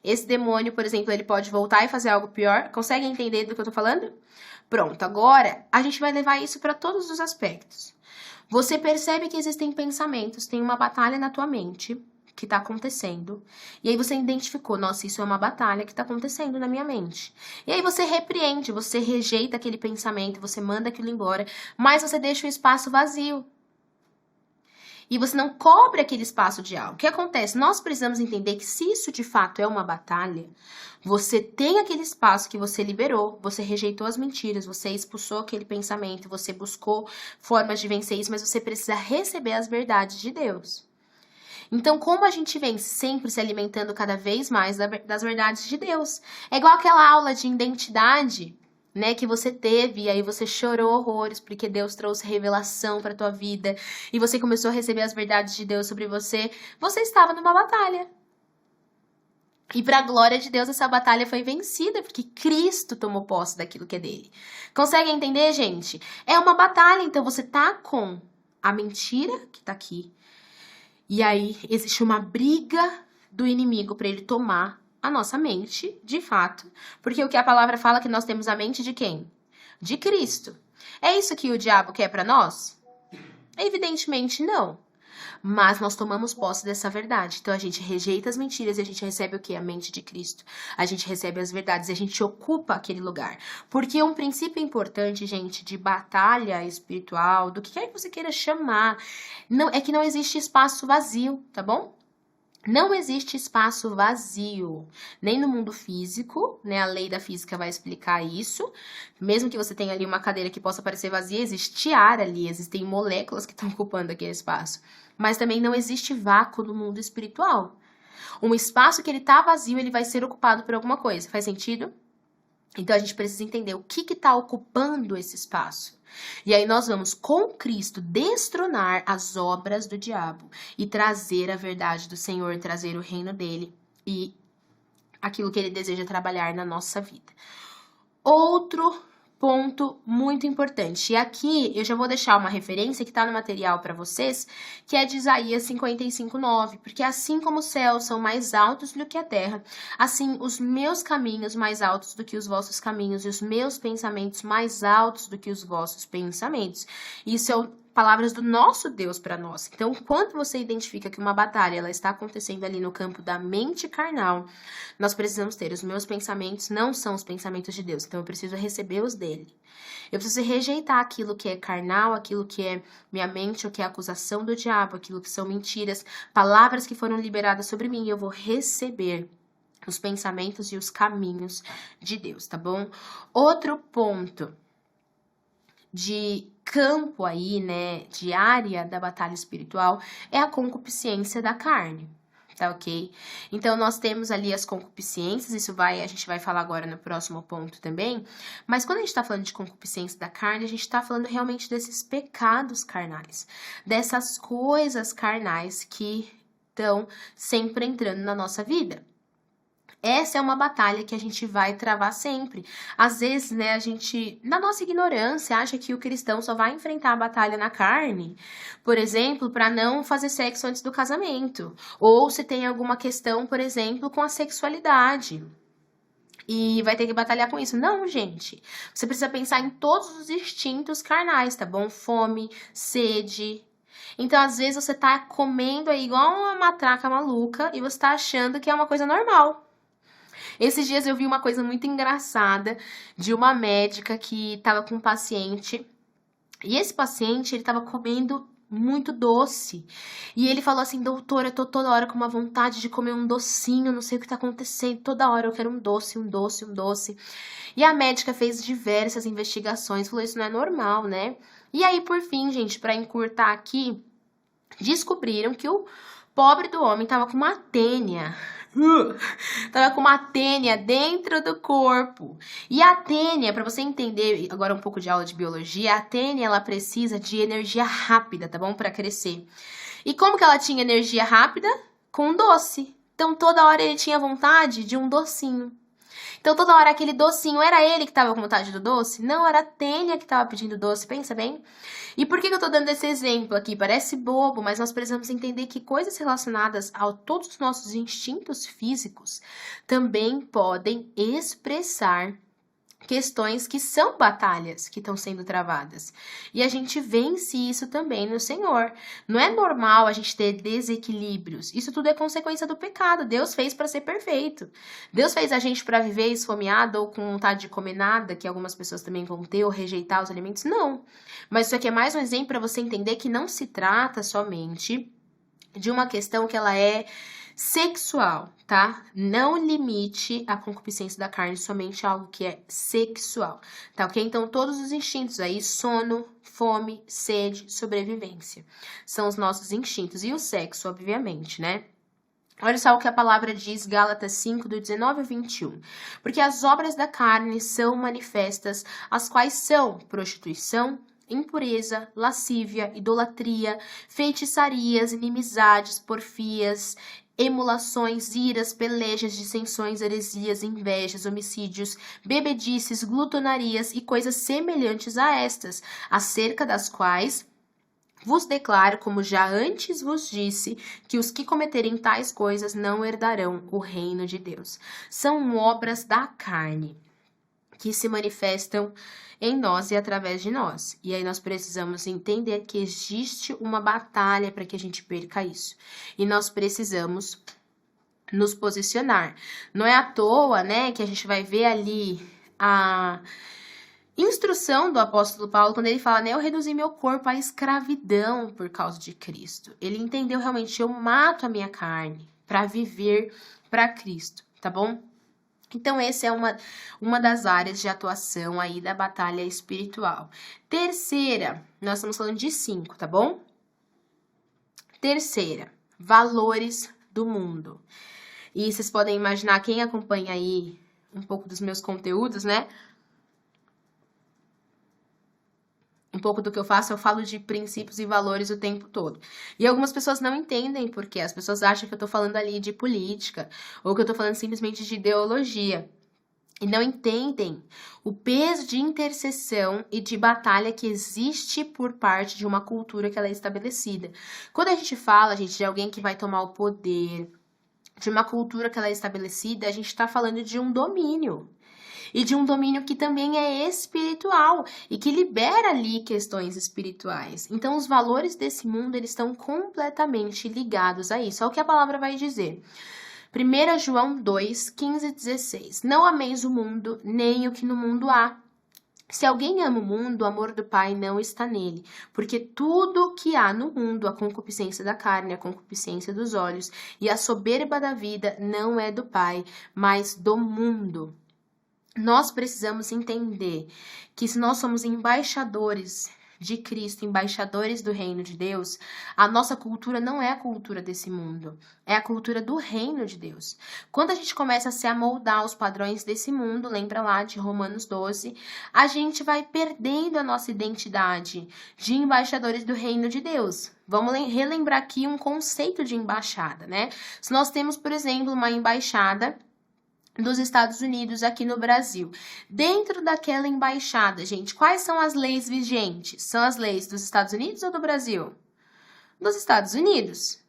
esse demônio, por exemplo, ele pode voltar e fazer algo pior? Consegue entender do que eu tô falando? Pronto, agora a gente vai levar isso para todos os aspectos. Você percebe que existem pensamentos, tem uma batalha na tua mente que tá acontecendo. E aí você identificou, nossa, isso é uma batalha que tá acontecendo na minha mente. E aí você repreende, você rejeita aquele pensamento, você manda aquilo embora, mas você deixa o espaço vazio. E você não cobre aquele espaço de algo. O que acontece? Nós precisamos entender que se isso de fato é uma batalha, você tem aquele espaço que você liberou, você rejeitou as mentiras, você expulsou aquele pensamento, você buscou formas de vencer isso, mas você precisa receber as verdades de Deus. Então, como a gente vem sempre se alimentando cada vez mais das verdades de Deus? É igual aquela aula de identidade, né, que você teve, e aí você chorou horrores, porque Deus trouxe revelação para tua vida, e você começou a receber as verdades de Deus sobre você. Você estava numa batalha. E para a glória de Deus, essa batalha foi vencida, porque Cristo tomou posse daquilo que é dele. Consegue entender, gente? É uma batalha, então você tá com a mentira que tá aqui, e aí existe uma briga do inimigo para ele tomar a nossa mente, de fato. Porque o que a palavra fala é que nós temos a mente de quem? De Cristo. É isso que o diabo quer para nós? Evidentemente não. mas nós tomamos posse dessa verdade. Então a gente rejeita as mentiras e a gente recebe o quê? A mente de Cristo. A gente recebe as verdades e a gente ocupa aquele lugar. Porque um princípio importante, gente, de batalha espiritual, do que quer que você queira chamar, não, é que não existe espaço vazio, tá bom? Não existe espaço vazio, nem no mundo físico, né? A lei da física vai explicar isso. Mesmo que você tenha ali uma cadeira que possa parecer vazia, existe ar ali, existem moléculas que estão ocupando aquele espaço. Mas também não existe vácuo no mundo espiritual. Um espaço que ele tá vazio, ele vai ser ocupado por alguma coisa. Faz sentido? Então a gente precisa entender o que está ocupando esse espaço. E aí nós vamos, com Cristo, destronar as obras do diabo e trazer a verdade do Senhor, trazer o reino dele e aquilo que ele deseja trabalhar na nossa vida. Outro ponto muito importante. E aqui eu já vou deixar uma referência que está no material para vocês, que é de Isaías 55:9. Porque assim como os céus são mais altos do que a terra, assim os meus caminhos mais altos do que os vossos caminhos, e os meus pensamentos mais altos do que os vossos pensamentos. Isso são palavras do nosso Deus para nós. Então, quando você identifica que uma batalha ela está acontecendo ali no campo da mente carnal, nós precisamos ter os meus pensamentos não são os pensamentos de Deus. Então, eu preciso receber os dele. Eu preciso rejeitar aquilo que é carnal, aquilo que é minha mente, o que é acusação do diabo, aquilo que são mentiras, palavras que foram liberadas sobre mim. Eu vou receber os pensamentos e os caminhos de Deus, tá bom? Outro ponto de campo aí, né, de área da batalha espiritual é a concupiscência da carne, tá ok? Então, nós temos ali as concupiscências, a gente vai falar agora no próximo ponto também, mas quando a gente tá falando de concupiscência da carne, a gente tá falando realmente desses pecados carnais, dessas coisas carnais que estão sempre entrando na nossa vida. Essa é uma batalha que a gente vai travar sempre. Às vezes, né, a gente, na nossa ignorância, acha que o cristão só vai enfrentar a batalha na carne, por exemplo, para não fazer sexo antes do casamento. Ou se tem alguma questão, por exemplo, com a sexualidade. E vai ter que batalhar com isso. Não, gente. Você precisa pensar em todos os instintos carnais, tá bom? Fome, sede. Então, às vezes, você tá comendo aí igual uma matraca maluca e você tá achando que é uma coisa normal. Esses dias eu vi uma coisa muito engraçada de uma médica que estava com um paciente. E esse paciente, ele estava comendo muito doce. E ele falou assim, doutora, eu tô toda hora com uma vontade de comer um docinho, não sei o que tá acontecendo. Toda hora eu quero um doce, um doce, um doce. E a médica fez diversas investigações, falou, isso não é normal, né? E aí, por fim, gente, para encurtar aqui, descobriram que o pobre do homem tava com uma tênia. Tava com uma tênia dentro do corpo. E a tênia, para você entender agora um pouco de aula de biologia, a tênia ela precisa de energia rápida, tá bom? Para crescer. E como que ela tinha energia rápida? Com doce. Então toda hora ele tinha vontade de um docinho. Então toda hora aquele docinho, era ele que estava com vontade do doce? Não, era a tênia que estava pedindo doce, pensa bem. E por que eu tô dando esse exemplo aqui? Parece bobo, mas nós precisamos entender que coisas relacionadas a todos os nossos instintos físicos também podem expressar questões que são batalhas que estão sendo travadas. E a gente vence isso também no Senhor. Não é normal a gente ter desequilíbrios. Isso tudo é consequência do pecado. Deus fez para ser perfeito. Deus fez a gente para viver esfomeado ou com vontade de comer nada, que algumas pessoas também vão ter, ou rejeitar os alimentos. Não. Mas isso aqui é mais um exemplo para você entender que não se trata somente de uma questão que ela é sexual, tá? Não limite a concupiscência da carne somente a algo que é sexual, tá ok? Então, todos os instintos aí, sono, fome, sede, sobrevivência, são os nossos instintos. E o sexo, obviamente, né? Olha só o que a palavra diz, Gálatas 5, do 19 ao 21. Porque as obras da carne são manifestas, as quais são prostituição, impureza, lascívia, idolatria, feitiçarias, inimizades, porfias, emulações, iras, pelejas, dissensões, heresias, invejas, homicídios, bebedices, glutonarias e coisas semelhantes a estas, acerca das quais vos declaro, como já antes vos disse, que os que cometerem tais coisas não herdarão o reino de Deus. São obras da carne. que se manifestam em nós e através de nós. E aí nós precisamos entender que existe uma batalha para que a gente perca isso. E nós precisamos nos posicionar. Não é à toa, né, que a gente vai ver ali a instrução do apóstolo Paulo, quando ele fala, né, eu reduzi meu corpo à escravidão por causa de Cristo. Ele entendeu realmente, eu mato a minha carne para viver para Cristo, tá bom? Então, essa é uma das áreas de atuação aí da batalha espiritual. Terceira, nós estamos falando de 5, tá bom? Terceira, valores do mundo. E vocês podem imaginar, quem acompanha aí um pouco dos meus conteúdos, né? Um pouco do que eu faço, eu falo de princípios e valores o tempo todo. E algumas pessoas não entendem porque as pessoas acham que eu tô falando ali de política, ou que eu tô falando simplesmente de ideologia. E não entendem o peso de intercessão e de batalha que existe por parte de uma cultura que ela é estabelecida. Quando a gente fala, gente, de alguém que vai tomar o poder, de uma cultura que ela é estabelecida, a gente está falando de um domínio. E de um domínio que também é espiritual e que libera ali questões espirituais. Então, os valores desse mundo, eles estão completamente ligados a isso. Olha o que a palavra vai dizer. 1 João 2, 15 e 16. Não ameis o mundo, nem o que no mundo há. Se alguém ama o mundo, o amor do Pai não está nele, porque tudo que há no mundo, a concupiscência da carne, a concupiscência dos olhos e a soberba da vida, não é do Pai, mas do mundo. Nós precisamos entender que se nós somos embaixadores de Cristo, embaixadores do reino de Deus, a nossa cultura não é a cultura desse mundo, é a cultura do reino de Deus. Quando a gente começa a se amoldar aos padrões desse mundo, lembra lá de Romanos 12, a gente vai perdendo a nossa identidade de embaixadores do reino de Deus. Vamos relembrar aqui um conceito de embaixada, né? Se nós temos, por exemplo, uma embaixada dos Estados Unidos aqui no Brasil. Dentro daquela embaixada, gente, quais são as leis vigentes? São as leis dos Estados Unidos ou do Brasil? Dos Estados Unidos.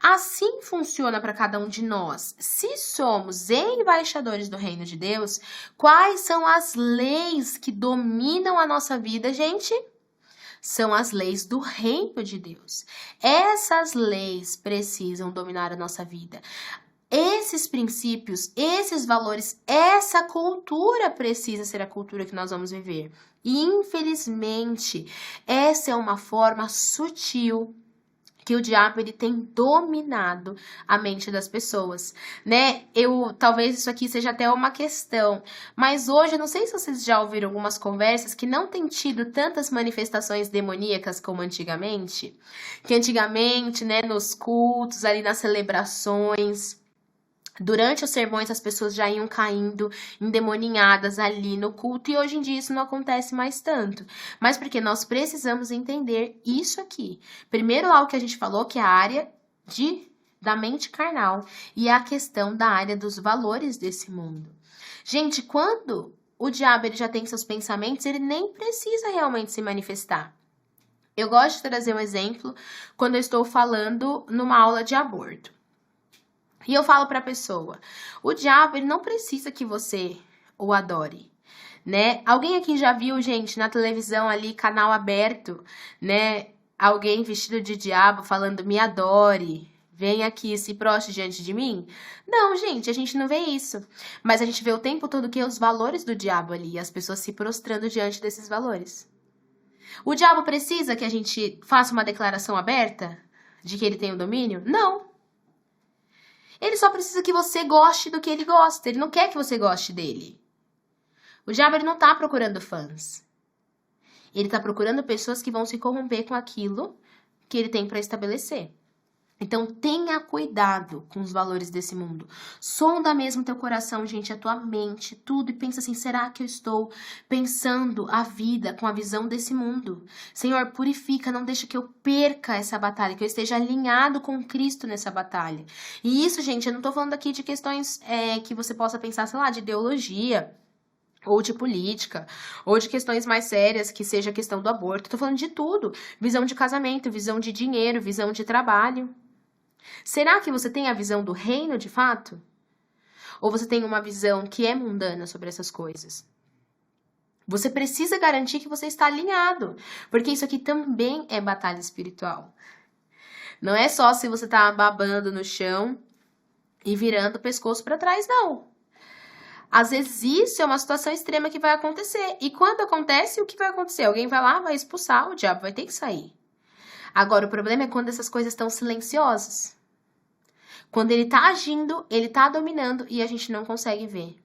Assim funciona para cada um de nós. Se somos embaixadores do reino de Deus, quais são as leis que dominam a nossa vida, gente? São as leis do reino de Deus. Essas leis precisam dominar a nossa vida. Esses princípios, esses valores, essa cultura precisa ser a cultura que nós vamos viver. E, infelizmente, essa é uma forma sutil que o diabo ele tem dominado a mente das pessoas, né? Talvez isso aqui seja até uma questão, mas hoje, eu não sei se vocês já ouviram algumas conversas que não têm tido tantas manifestações demoníacas como antigamente, que antigamente, né, nos cultos, ali nas celebrações, durante os sermões, as pessoas já iam caindo endemoninhadas ali no culto e hoje em dia isso não acontece mais tanto. Mas porque nós precisamos entender isso aqui. Primeiro lá o que a gente falou, que é a área da mente carnal e a questão da área dos valores desse mundo. Gente, quando o diabo ele já tem seus pensamentos, ele nem precisa realmente se manifestar. Eu gosto de trazer um exemplo quando eu estou falando numa aula de aborto. E eu falo para a pessoa, o diabo ele não precisa que você o adore, né? Alguém aqui já viu, gente, na televisão ali, canal aberto, né? Alguém vestido de diabo falando, me adore, vem aqui, se prostre diante de mim? Não, gente, a gente não vê isso. Mas a gente vê o tempo todo que os valores do diabo ali, as pessoas se prostrando diante desses valores. O diabo precisa que a gente faça uma declaração aberta de que ele tem o domínio? Não. Ele só precisa que você goste do que ele gosta. Ele não quer que você goste dele. O diabo ele não está procurando fãs. Ele está procurando pessoas que vão se corromper com aquilo que ele tem para estabelecer. Então, tenha cuidado com os valores desse mundo. Sonda mesmo teu coração, gente, a tua mente, tudo. E pensa assim, será que eu estou pensando a vida com a visão desse mundo? Senhor, purifica, não deixa que eu perca essa batalha, que eu esteja alinhado com Cristo nessa batalha. E isso, gente, eu não estou falando aqui de questões que você possa pensar, sei lá, de ideologia, ou de política, ou de questões mais sérias, que seja a questão do aborto. Estou falando de tudo. Visão de casamento, visão de dinheiro, visão de trabalho. Será que você tem a visão do reino de fato? Ou você tem uma visão que é mundana sobre essas coisas? Você precisa garantir que você está alinhado, porque isso aqui também é batalha espiritual. Não é só se você tá babando no chão e virando o pescoço para trás, não. Às vezes isso é uma situação extrema que vai acontecer. E quando acontece, o que vai acontecer? Alguém vai lá, vai expulsar, o diabo vai ter que sair. Agora, o problema é quando essas coisas estão silenciosas. Quando ele tá agindo, ele tá dominando e a gente não consegue ver.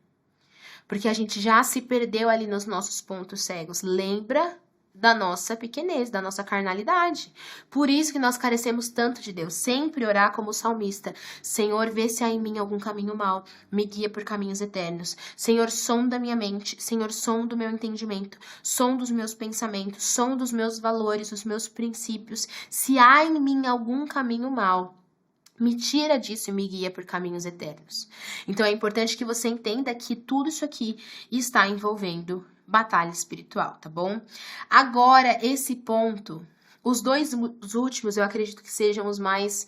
Porque a gente já se perdeu ali nos nossos pontos cegos. Lembra da nossa pequenez, da nossa carnalidade. Por isso que nós carecemos tanto de Deus. Sempre orar como o salmista. Senhor, vê se há em mim algum caminho mau. Me guia por caminhos eternos. Senhor, sonda minha mente. Senhor, sonda o meu entendimento. Sonda os meus pensamentos. Sonda os meus valores, os meus princípios. Se há em mim algum caminho mau, me tira disso e me guia por caminhos eternos. Então é importante que você entenda que tudo isso aqui está envolvendo batalha espiritual, tá bom? Agora, esse ponto, os últimos eu acredito que sejam os mais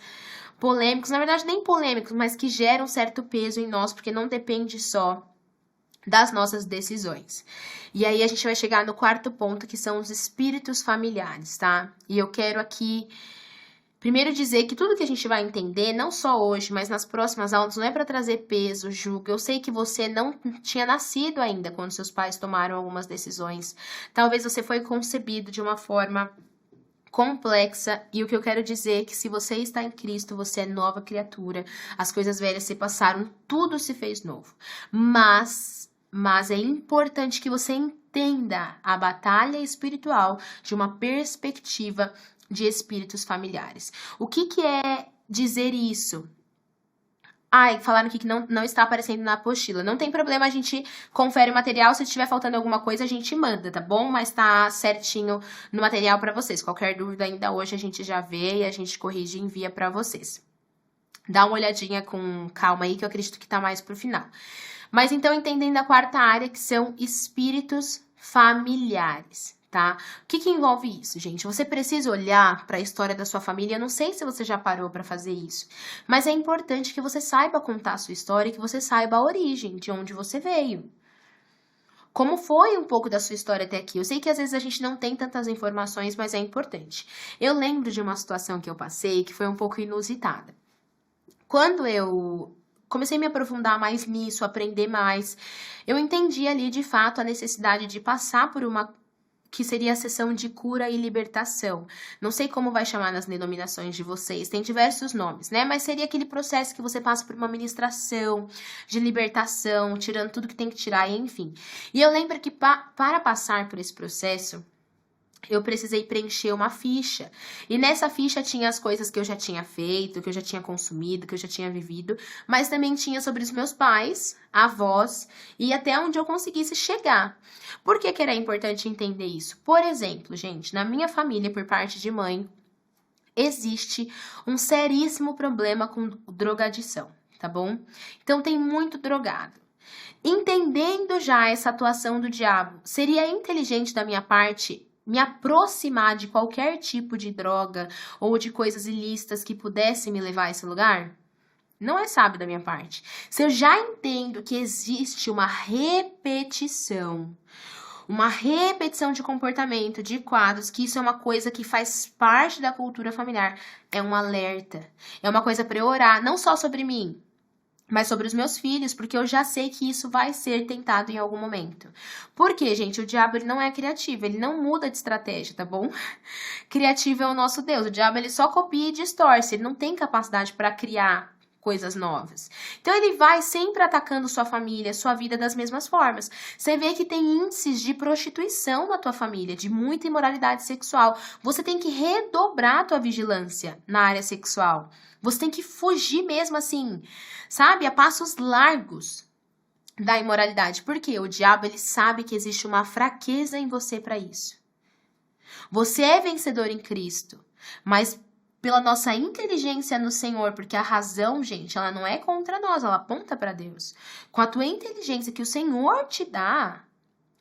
polêmicos, na verdade nem polêmicos, mas que geram certo peso em nós, porque não depende só das nossas decisões. E aí a gente vai chegar no quarto ponto, que são os espíritos familiares, tá? E eu quero aqui primeiro dizer que tudo que a gente vai entender, não só hoje, mas nas próximas aulas, não é para trazer peso, julgo. Eu sei que você não tinha nascido ainda quando seus pais tomaram algumas decisões. Talvez você foi concebido de uma forma complexa, e o que eu quero dizer é que se você está em Cristo, você é nova criatura. As coisas velhas se passaram, tudo se fez novo. Mas é importante que você entenda a batalha espiritual de uma perspectiva de espíritos familiares. O que é dizer isso? Falaram aqui que não está aparecendo na apostila. Não tem problema, a gente confere o material. Se estiver faltando alguma coisa, a gente manda, tá bom? Mas tá certinho no material para vocês. Qualquer dúvida ainda hoje a gente já vê e a gente corrige e envia para vocês. Dá uma olhadinha com calma aí, que eu acredito que tá mais pro final. Mas então, entendendo a quarta área, que são espíritos familiares. Tá? O que envolve isso, gente? Você precisa olhar para a história da sua família. Eu não sei se você já parou para fazer isso, mas é importante que você saiba contar a sua história e que você saiba a origem, de onde você veio. Como foi um pouco da sua história até aqui? Eu sei que às vezes a gente não tem tantas informações, mas é importante. Eu lembro de uma situação que eu passei que foi um pouco inusitada. Quando eu comecei a me aprofundar mais nisso, aprender mais, eu entendi ali de fato a necessidade de passar por uma que seria a sessão de cura e libertação. Não sei como vai chamar nas denominações de vocês, tem diversos nomes, né? Mas seria aquele processo que você passa por uma ministração de libertação, tirando tudo que tem que tirar, enfim. E eu lembro que para passar por esse processo, eu precisei preencher uma ficha. E nessa ficha tinha as coisas que eu já tinha feito, que eu já tinha consumido, que eu já tinha vivido, mas também tinha sobre os meus pais, avós e até onde eu conseguisse chegar. Por que era importante entender isso? Por exemplo, gente, na minha família, por parte de mãe, existe um seríssimo problema com drogadição, tá bom? Então tem muito drogado. Entendendo já essa atuação do diabo, seria inteligente da minha parte me aproximar de qualquer tipo de droga ou de coisas ilícitas que pudessem me levar a esse lugar? Não é sábio da minha parte. Se eu já entendo que existe uma repetição de comportamento, de quadros, que isso é uma coisa que faz parte da cultura familiar, é um alerta. É uma coisa para eu orar, não só sobre mim, mas sobre os meus filhos, porque eu já sei que isso vai ser tentado em algum momento. Por quê, gente? O diabo ele não é criativo, ele não muda de estratégia, tá bom? Criativo é o nosso Deus. O diabo ele só copia e distorce, ele não tem capacidade para criar coisas novas. Então ele vai sempre atacando sua família, sua vida das mesmas formas. Você vê que tem índices de prostituição na tua família, de muita imoralidade sexual. Você tem que redobrar a tua vigilância na área sexual. Você tem que fugir mesmo assim, sabe? A passos largos da imoralidade. Porque o diabo, ele sabe que existe uma fraqueza em você para isso. Você é vencedor em Cristo, mas pela nossa inteligência no Senhor, porque a razão, gente, ela não é contra nós, ela aponta para Deus. Com a tua inteligência que o Senhor te dá,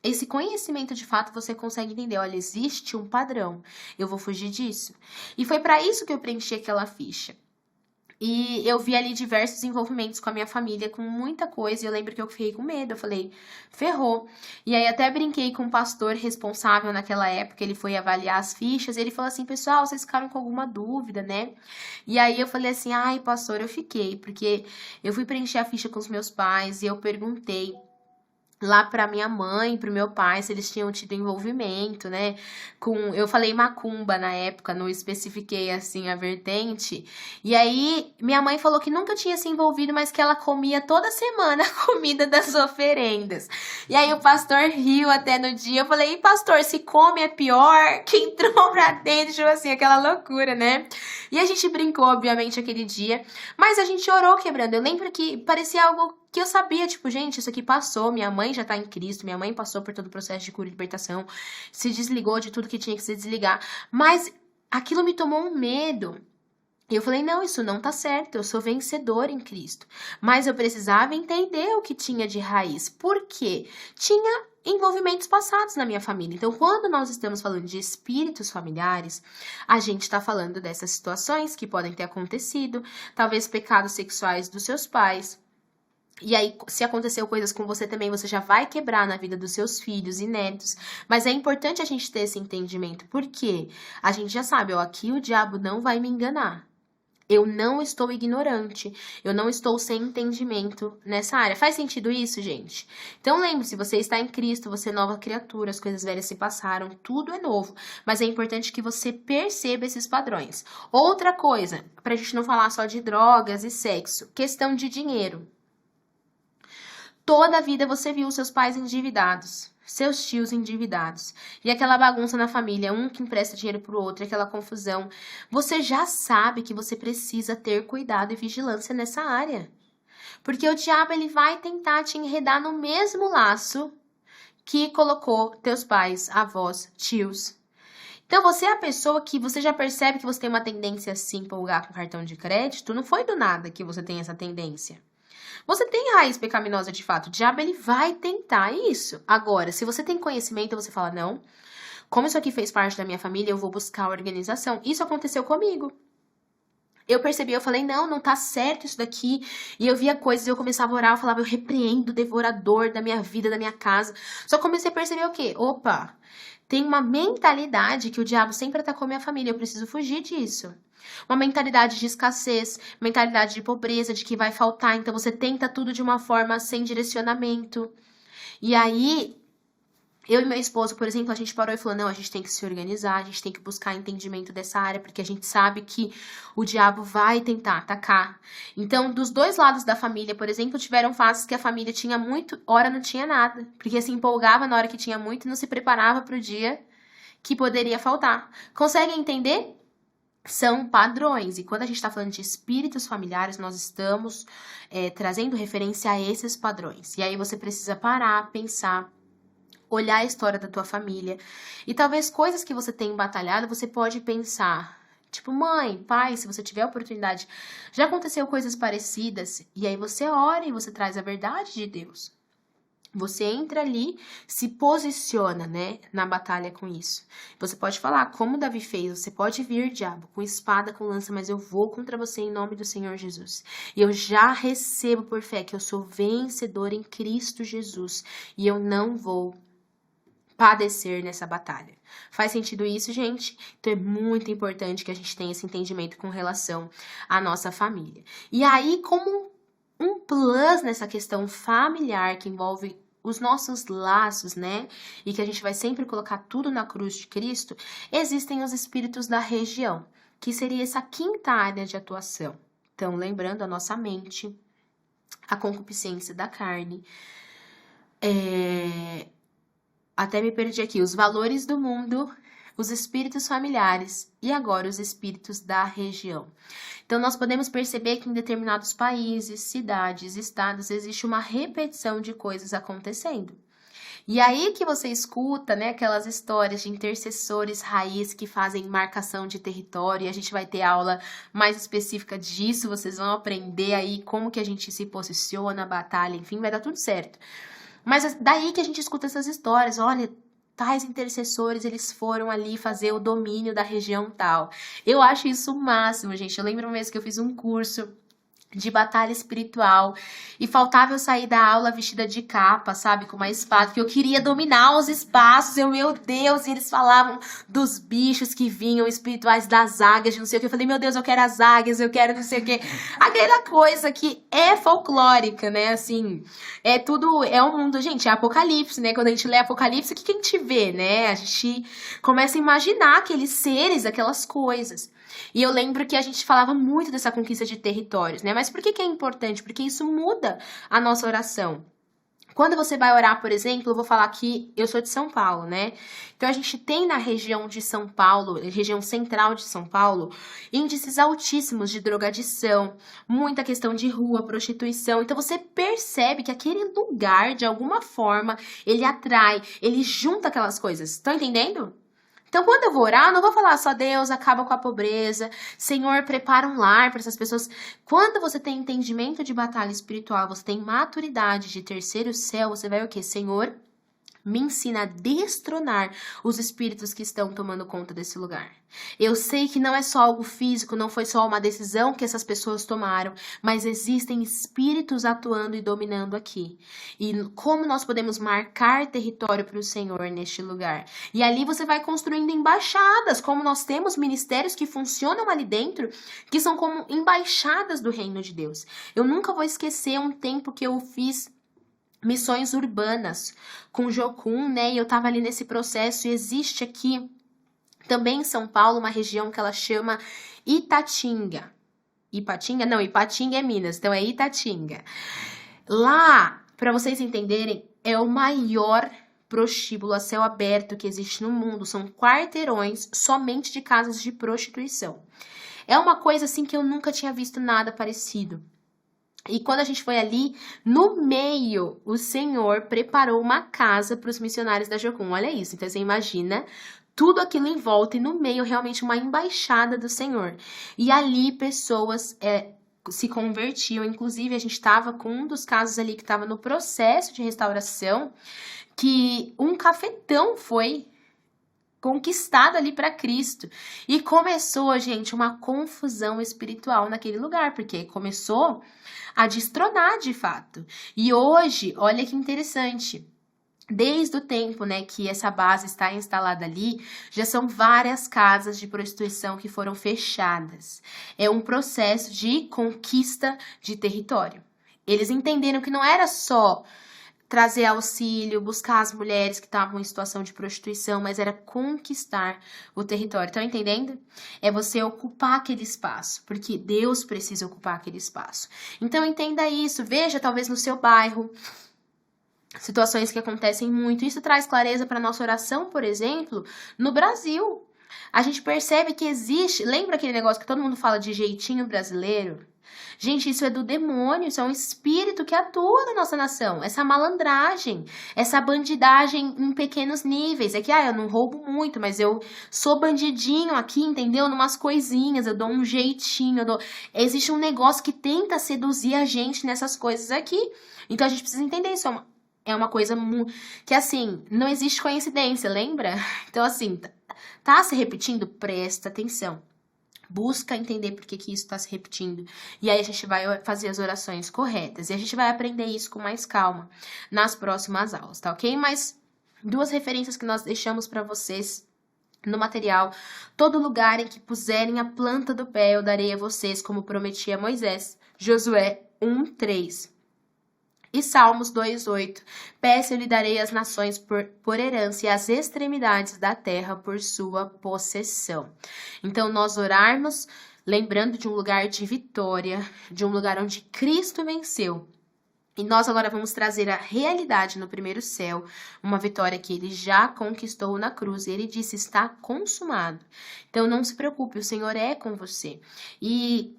esse conhecimento de fato você consegue entender, olha, existe um padrão, eu vou fugir disso. E foi para isso que eu preenchi aquela ficha. E eu vi ali diversos envolvimentos com a minha família, com muita coisa, e eu lembro que eu fiquei com medo, eu falei, ferrou. E aí até brinquei com o pastor responsável naquela época, ele foi avaliar as fichas, e ele falou assim, pessoal, vocês ficaram com alguma dúvida, né? E aí eu falei assim, ai, pastor, eu fiquei, porque eu fui preencher a ficha com os meus pais, e eu perguntei lá pra minha mãe, pro meu pai, se eles tinham tido envolvimento, né? Eu falei macumba na época, não especifiquei assim a vertente. E aí minha mãe falou que nunca tinha se envolvido, mas que ela comia toda semana a comida das oferendas. E aí o pastor riu até no dia. Eu falei, pastor, se come é pior, que entrou pra dentro, tipo assim, aquela loucura, né? E a gente brincou, obviamente, aquele dia, mas a gente orou quebrando. Eu lembro que parecia algo que eu sabia, tipo, gente, isso aqui passou, minha mãe já tá em Cristo, minha mãe passou por todo o processo de cura e libertação, se desligou de tudo que tinha que se desligar, mas aquilo me tomou um medo. E eu falei, não, isso não tá certo, eu sou vencedora em Cristo. Mas eu precisava entender o que tinha de raiz. Por quê? Tinha envolvimentos passados na minha família. Então, quando nós estamos falando de espíritos familiares, a gente está falando dessas situações que podem ter acontecido, talvez pecados sexuais dos seus pais. E aí, se aconteceu coisas com você também, você já vai quebrar na vida dos seus filhos e netos. Mas é importante a gente ter esse entendimento. Por quê? A gente já sabe, ó, aqui o diabo não vai me enganar. Eu não estou ignorante, eu não estou sem entendimento nessa área. Faz sentido isso, gente? Então lembre-se, você está em Cristo, você é nova criatura, as coisas velhas se passaram, tudo é novo. Mas é importante que você perceba esses padrões. Outra coisa, pra gente não falar só de drogas e sexo, questão de dinheiro. Toda a vida você viu seus pais endividados, seus tios endividados. E aquela bagunça na família, um que empresta dinheiro pro outro, aquela confusão. Você já sabe que você precisa ter cuidado e vigilância nessa área. Porque o diabo ele vai tentar te enredar no mesmo laço que colocou teus pais, avós, tios. Então, você é a pessoa que você já percebe que você tem uma tendência a se empolgar com cartão de crédito. Não foi do nada que você tem essa tendência. Você tem raiz pecaminosa de fato, o diabo ele vai tentar isso. Agora, se você tem conhecimento, você fala, não, como isso aqui fez parte da minha família, eu vou buscar a organização. Isso aconteceu comigo. Eu percebi, eu falei, não, não tá certo isso daqui. E eu via coisas, eu começava a orar, eu falava, eu repreendo o devorador da minha vida, da minha casa. Só comecei a perceber o quê? Opa, tem uma mentalidade que o diabo sempre atacou minha família, eu preciso fugir disso. Uma mentalidade de escassez, mentalidade de pobreza, de que vai faltar, então você tenta tudo de uma forma sem direcionamento. E aí, eu e meu esposo, por exemplo, a gente parou e falou, não, a gente tem que se organizar, a gente tem que buscar entendimento dessa área, porque a gente sabe que o diabo vai tentar atacar. Então, dos dois lados da família, por exemplo, tiveram fases que a família tinha muito, hora não tinha nada, porque se empolgava na hora que tinha muito e não se preparava para o dia que poderia faltar. Conseguem entender? São padrões, e quando a gente está falando de espíritos familiares, nós estamos trazendo referência a esses padrões. E aí você precisa parar, pensar, olhar a história da tua família, e talvez coisas que você tem batalhado, você pode pensar, tipo, mãe, pai, se você tiver oportunidade, já aconteceu coisas parecidas, e aí você ora e você traz a verdade de Deus. Você entra ali, se posiciona, né, na batalha com isso. Você pode falar, como Davi fez, você pode vir, diabo, com espada, com lança, mas eu vou contra você em nome do Senhor Jesus. E eu já recebo por fé que eu sou vencedor em Cristo Jesus. E eu não vou padecer nessa batalha. Faz sentido isso, gente? Então é muito importante que a gente tenha esse entendimento com relação à nossa família. E aí, como um plus nessa questão familiar que envolve os nossos laços, né? E que a gente vai sempre colocar tudo na cruz de Cristo, existem os espíritos da região, que seria essa quinta área de atuação. Então, lembrando a nossa mente, a concupiscência da carne, até me perdi aqui, os valores do mundo, os espíritos familiares e agora os espíritos da região. Então, nós podemos perceber que em determinados países, cidades, estados, existe uma repetição de coisas acontecendo. E aí que você escuta, né, aquelas histórias de intercessores raiz que fazem marcação de território, e a gente vai ter aula mais específica disso, vocês vão aprender aí como que a gente se posiciona, batalha, enfim, vai dar tudo certo. Mas daí que a gente escuta essas histórias, olha, tais intercessores, eles foram ali fazer o domínio da região tal. Eu acho isso o máximo, gente. Eu lembro uma vez que eu fiz um curso de batalha espiritual e faltava eu sair da aula vestida de capa, sabe, com uma espada, porque eu queria dominar os espaços, meu Deus, e eles falavam dos bichos que vinham espirituais, das águias, de não sei o que, eu falei, meu Deus, eu quero as águias, eu quero não sei o que, aquela coisa que é folclórica, né, assim, é tudo, é um mundo, gente, é Apocalipse, né, quando a gente lê Apocalipse, o que a gente vê, né, a gente começa a imaginar aqueles seres, aquelas coisas. E eu lembro que a gente falava muito dessa conquista de territórios, né? Mas por que é importante? Porque isso muda a nossa oração. Quando você vai orar, por exemplo, eu vou falar que eu sou de São Paulo, né? Então a gente tem na região de São Paulo, região central de São Paulo, índices altíssimos de drogadição, muita questão de rua, prostituição. Então você percebe que aquele lugar, de alguma forma, ele atrai, ele junta aquelas coisas. Estão entendendo? Então, quando eu vou orar, eu não vou falar só Deus, acaba com a pobreza, Senhor, prepara um lar para essas pessoas. Quando você tem entendimento de batalha espiritual, você tem maturidade de terceiro céu, você vai o quê? Senhor, me ensina a destronar os espíritos que estão tomando conta desse lugar. Eu sei que não é só algo físico, não foi só uma decisão que essas pessoas tomaram, mas existem espíritos atuando e dominando aqui. E como nós podemos marcar território para o Senhor neste lugar? E ali você vai construindo embaixadas, como nós temos ministérios que funcionam ali dentro, que são como embaixadas do reino de Deus. Eu nunca vou esquecer um tempo que eu fiz missões urbanas com Jocum, né? E eu tava ali nesse processo e existe aqui também em São Paulo uma região que ela chama Itatinga. Ipatinga? Não, Ipatinga é Minas, então é Itatinga. Lá, para vocês entenderem, é o maior prostíbulo a céu aberto que existe no mundo. São quarteirões somente de casas de prostituição. É uma coisa assim que eu nunca tinha visto nada parecido. E quando a gente foi ali, no meio, o Senhor preparou uma casa para os missionários da Jocum. Olha isso, então você imagina tudo aquilo em volta e no meio realmente uma embaixada do Senhor. E ali pessoas se convertiam. Inclusive, a gente estava com um dos casos ali que estava no processo de restauração, que um cafetão foi conquistado ali para Cristo. E começou, gente, uma confusão espiritual naquele lugar, porque começou a destronar de fato. E hoje, olha que interessante, desde o tempo, né, que essa base está instalada ali, já são várias casas de prostituição que foram fechadas. É um processo de conquista de território. Eles entenderam que não era só trazer auxílio, buscar as mulheres que estavam em situação de prostituição, mas era conquistar o território. Estão entendendo? É você ocupar aquele espaço, porque Deus precisa ocupar aquele espaço. Então entenda isso, veja talvez no seu bairro, situações que acontecem muito. Isso traz clareza para a nossa oração, por exemplo, no Brasil. A gente percebe que existe, lembra aquele negócio que todo mundo fala de jeitinho brasileiro? Gente, isso é do demônio, isso é um espírito que atua na nossa nação. Essa malandragem, essa bandidagem em pequenos níveis. É que, eu não roubo muito, mas eu sou bandidinho aqui, entendeu? Numas coisinhas, eu dou um jeitinho, Existe um negócio que tenta seduzir a gente nessas coisas aqui. Então, a gente precisa entender isso. É uma coisa que, assim, não existe coincidência, lembra? Então, assim, tá se repetindo? Presta atenção. Busca entender por que isso está se repetindo. E aí a gente vai fazer as orações corretas. E a gente vai aprender isso com mais calma nas próximas aulas, tá ok? Mas 2 referências que nós deixamos para vocês no material. Todo lugar em que puserem a planta do pé eu darei a vocês, como prometi a Moisés. Josué 1:3. E Salmos 2:8, peço eu lhe darei as nações por herança e as extremidades da terra por sua possessão. Então, nós orarmos, lembrando de um lugar de vitória, de um lugar onde Cristo venceu. E nós agora vamos trazer a realidade no primeiro céu, uma vitória que ele já conquistou na cruz. E ele disse, está consumado. Então, não se preocupe, o Senhor é com você. E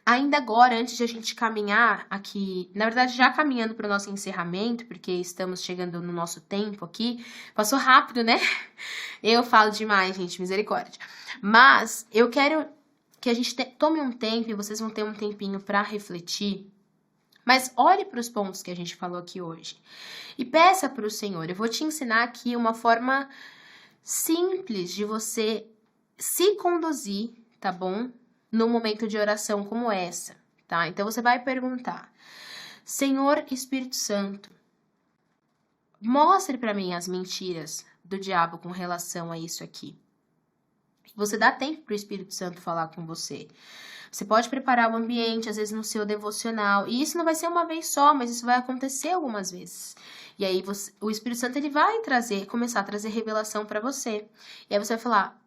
ainda agora, antes de a gente caminhar aqui, na verdade já caminhando para o nosso encerramento, porque estamos chegando no nosso tempo aqui, passou rápido, né? Eu falo demais, gente, misericórdia. Mas eu quero que a gente tome um tempo, e vocês vão ter um tempinho para refletir Mas olhe para os pontos que a gente falou aqui hoje. E peça para o Senhor. Eu vou te ensinar aqui uma forma simples de você se conduzir, tá bom? Num momento de oração como essa, tá? Então você vai perguntar: Senhor Espírito Santo, mostre para mim as mentiras do diabo com relação a isso aqui. Você dá tempo para o Espírito Santo falar com você. Você pode preparar o ambiente, às vezes no seu devocional. E isso não vai ser uma vez só, mas isso vai acontecer algumas vezes. E aí o Espírito Santo ele vai começar a trazer revelação para você. E aí você vai falar: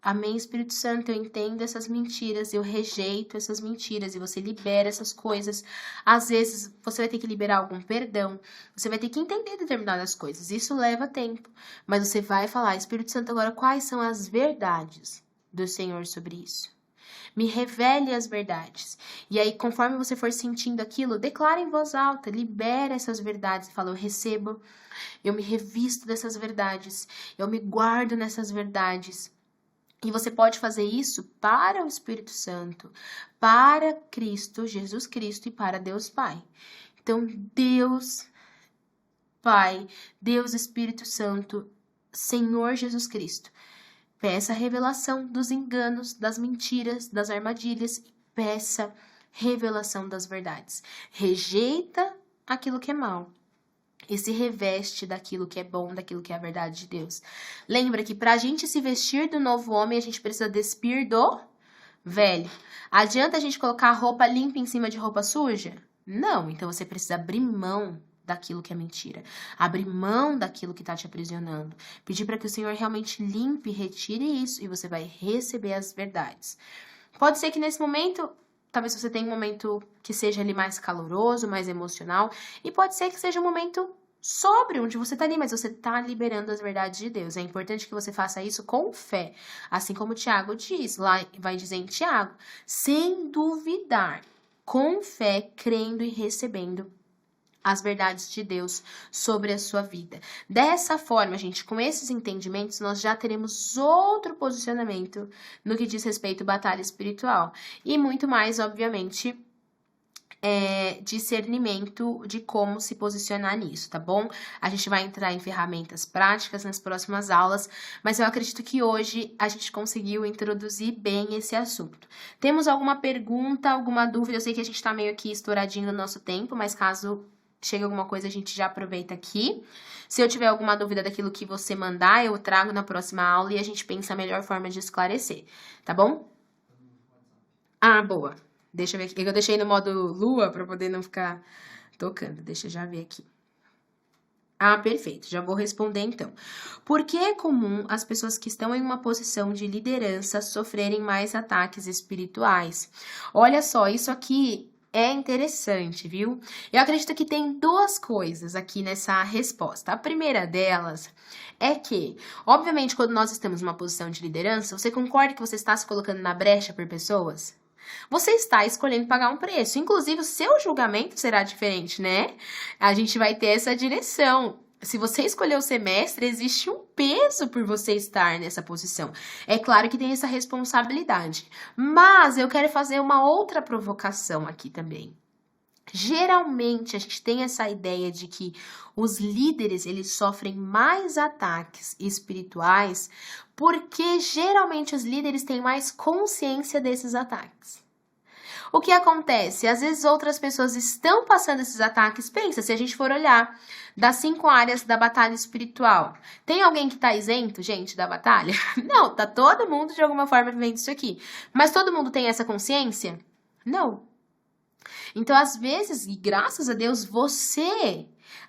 Amém, Espírito Santo, eu entendo essas mentiras, eu rejeito essas mentiras, e você libera essas coisas. Às vezes, você vai ter que liberar algum perdão, você vai ter que entender determinadas coisas, isso leva tempo. Mas você vai falar: Espírito Santo, agora quais são as verdades do Senhor sobre isso? Me revele as verdades. E aí, conforme você for sentindo aquilo, declara em voz alta, libera essas verdades e fala: eu recebo, eu me revisto dessas verdades, eu me guardo nessas verdades. E você pode fazer isso para o Espírito Santo, para Cristo, Jesus Cristo e para Deus Pai. Então, Deus Pai, Deus Espírito Santo, Senhor Jesus Cristo, peça a revelação dos enganos, das mentiras, das armadilhas, e peça revelação das verdades. Rejeita aquilo que é mal e se reveste daquilo que é bom, daquilo que é a verdade de Deus. Lembra que para a gente se vestir do novo homem, a gente precisa despir do velho. Adianta a gente colocar roupa limpa em cima de roupa suja? Não, então você precisa abrir mão daquilo que é mentira. Abrir mão daquilo que está te aprisionando. Pedir para que o Senhor realmente limpe e retire isso, e você vai receber as verdades. Pode ser que nesse momento, talvez você tenha um momento que seja ali mais caloroso, mais emocional, e pode ser que seja um momento sóbrio, onde você tá ali, mas você tá liberando as verdades de Deus. É importante que você faça isso com fé, assim como o Tiago diz, lá vai dizer em Tiago, sem duvidar, com fé, crendo e recebendo as verdades de Deus sobre a sua vida. Dessa forma, gente, com esses entendimentos, nós já teremos outro posicionamento no que diz respeito à batalha espiritual. E muito mais, obviamente, discernimento de como se posicionar nisso, tá bom? A gente vai entrar em ferramentas práticas nas próximas aulas, mas eu acredito que hoje a gente conseguiu introduzir bem esse assunto. Temos alguma pergunta, alguma dúvida? Eu sei que a gente tá meio aqui estouradinho no nosso tempo, mas caso chega alguma coisa, a gente já aproveita aqui. Se eu tiver alguma dúvida daquilo que você mandar, eu trago na próxima aula e a gente pensa a melhor forma de esclarecer, tá bom? Ah, boa. Deixa eu ver aqui. Eu deixei no modo lua para poder não ficar tocando. Deixa eu já ver aqui. Ah, perfeito. Já vou responder então. Por que é comum as pessoas que estão em uma posição de liderança sofrerem mais ataques espirituais? Olha só, isso aqui é interessante, viu? Eu acredito que tem duas coisas aqui nessa resposta. A primeira delas é que, obviamente, quando nós estamos numa posição de liderança, você concorda que você está se colocando na brecha por pessoas? Você está escolhendo pagar um preço. Inclusive, o seu julgamento será diferente, né? A gente vai ter essa direção. Se você escolheu ser mestre, existe um peso por você estar nessa posição. É claro que tem essa responsabilidade. Mas eu quero fazer uma outra provocação aqui também. Geralmente, a gente tem essa ideia de que os líderes, eles sofrem mais ataques espirituais porque geralmente os líderes têm mais consciência desses ataques. O que acontece? Às vezes outras pessoas estão passando esses ataques. Pensa, se a gente for olhar das 5 áreas da batalha espiritual, tem alguém que está isento, gente, da batalha? Não, tá todo mundo de alguma forma vivendo isso aqui. Mas todo mundo tem essa consciência? Não. Então, às vezes, e graças a Deus, você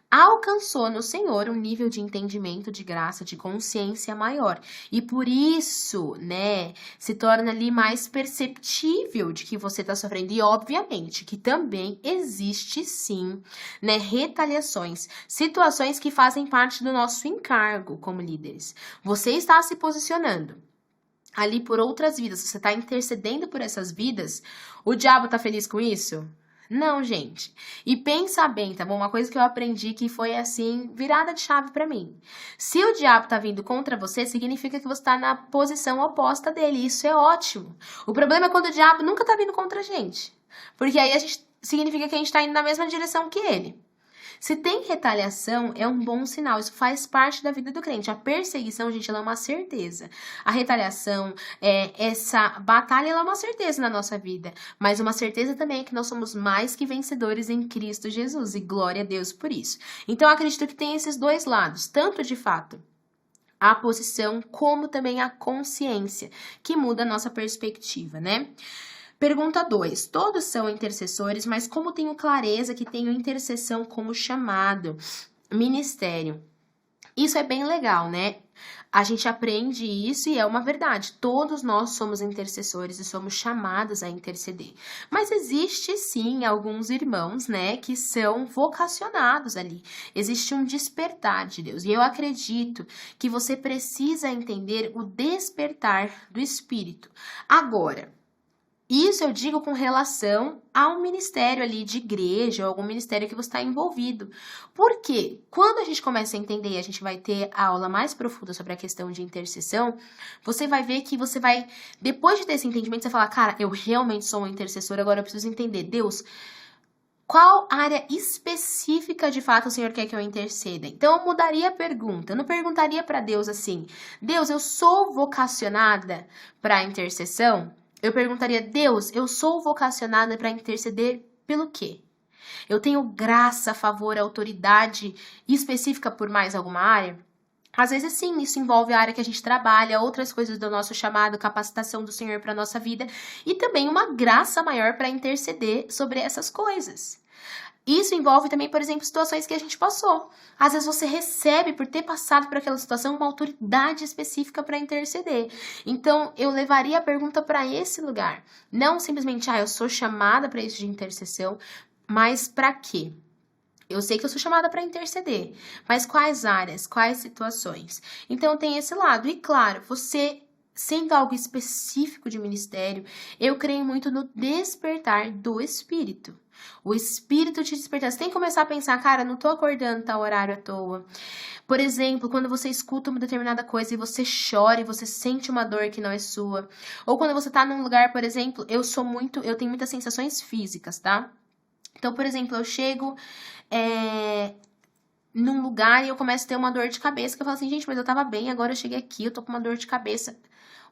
alcançou no Senhor um nível de entendimento, de graça, de consciência maior. E por isso, né, se torna ali mais perceptível de que você está sofrendo. E, obviamente, que também existe, sim, né, retaliações, situações que fazem parte do nosso encargo como líderes. Você está se posicionando ali por outras vidas, você está intercedendo por essas vidas, o diabo está feliz com isso? Não, gente. E pensa bem, tá bom? Uma coisa que eu aprendi que foi, assim, virada de chave pra mim. Se o diabo tá vindo contra você, significa que você tá na posição oposta dele. Isso é ótimo. O problema é quando o diabo nunca tá vindo contra a gente. Porque aí a gente significa que a gente está indo na mesma direção que ele. Se tem retaliação, é um bom sinal. Isso faz parte da vida do crente. A perseguição, gente, ela é uma certeza. A retaliação, essa batalha, ela é uma certeza na nossa vida. Mas uma certeza também é que nós somos mais que vencedores em Cristo Jesus. E glória a Deus por isso. Então, eu acredito que tem esses dois lados. Tanto, de fato, a posição, como também a consciência, que muda a nossa perspectiva, né? Pergunta 2. Todos são intercessores, mas como tenho clareza que tenho intercessão como chamado, ministério? Isso é bem legal, né? A gente aprende isso e é uma verdade. Todos nós somos intercessores e somos chamados a interceder. Mas existe sim alguns irmãos, né, que são vocacionados ali. Existe um despertar de Deus. E eu acredito que você precisa entender o despertar do Espírito. Agora, isso eu digo com relação ao ministério ali de igreja, ou algum ministério que você está envolvido. Porque quando a gente começa a entender, e a gente vai ter a aula mais profunda sobre a questão de intercessão, você vai ver que você vai, depois de ter esse entendimento, você fala, cara, eu realmente sou um intercessor, agora eu preciso entender, Deus, qual área específica de fato o Senhor quer que eu interceda? Então eu mudaria a pergunta, eu não perguntaria para Deus assim, Deus, eu sou vocacionada para a intercessão? Eu perguntaria, Deus, eu sou vocacionada para interceder pelo quê? Eu tenho graça, favor, autoridade específica por mais alguma área? Às vezes sim, isso envolve a área que a gente trabalha, outras coisas do nosso chamado, capacitação do Senhor para a nossa vida e também uma graça maior para interceder sobre essas coisas. Isso envolve também, por exemplo, situações que a gente passou. Às vezes você recebe, por ter passado por aquela situação, uma autoridade específica para interceder. Então, eu levaria a pergunta para esse lugar. Não simplesmente, eu sou chamada para isso de intercessão, mas para quê? Eu sei que eu sou chamada para interceder, mas quais áreas, quais situações? Então, tem esse lado. E claro, você sendo algo específico de ministério, eu creio muito no despertar do Espírito. O Espírito te despertar. Você tem que começar a pensar, cara, não tô acordando tal horário à toa. Por exemplo, quando você escuta uma determinada coisa e você chora e você sente uma dor que não é sua. Ou quando você tá num lugar, por exemplo, eu tenho muitas sensações físicas, tá? Então, por exemplo, eu chego num lugar e eu começo a ter uma dor de cabeça, que eu falo assim, gente, mas eu tava bem, agora eu cheguei aqui, eu tô com uma dor de cabeça.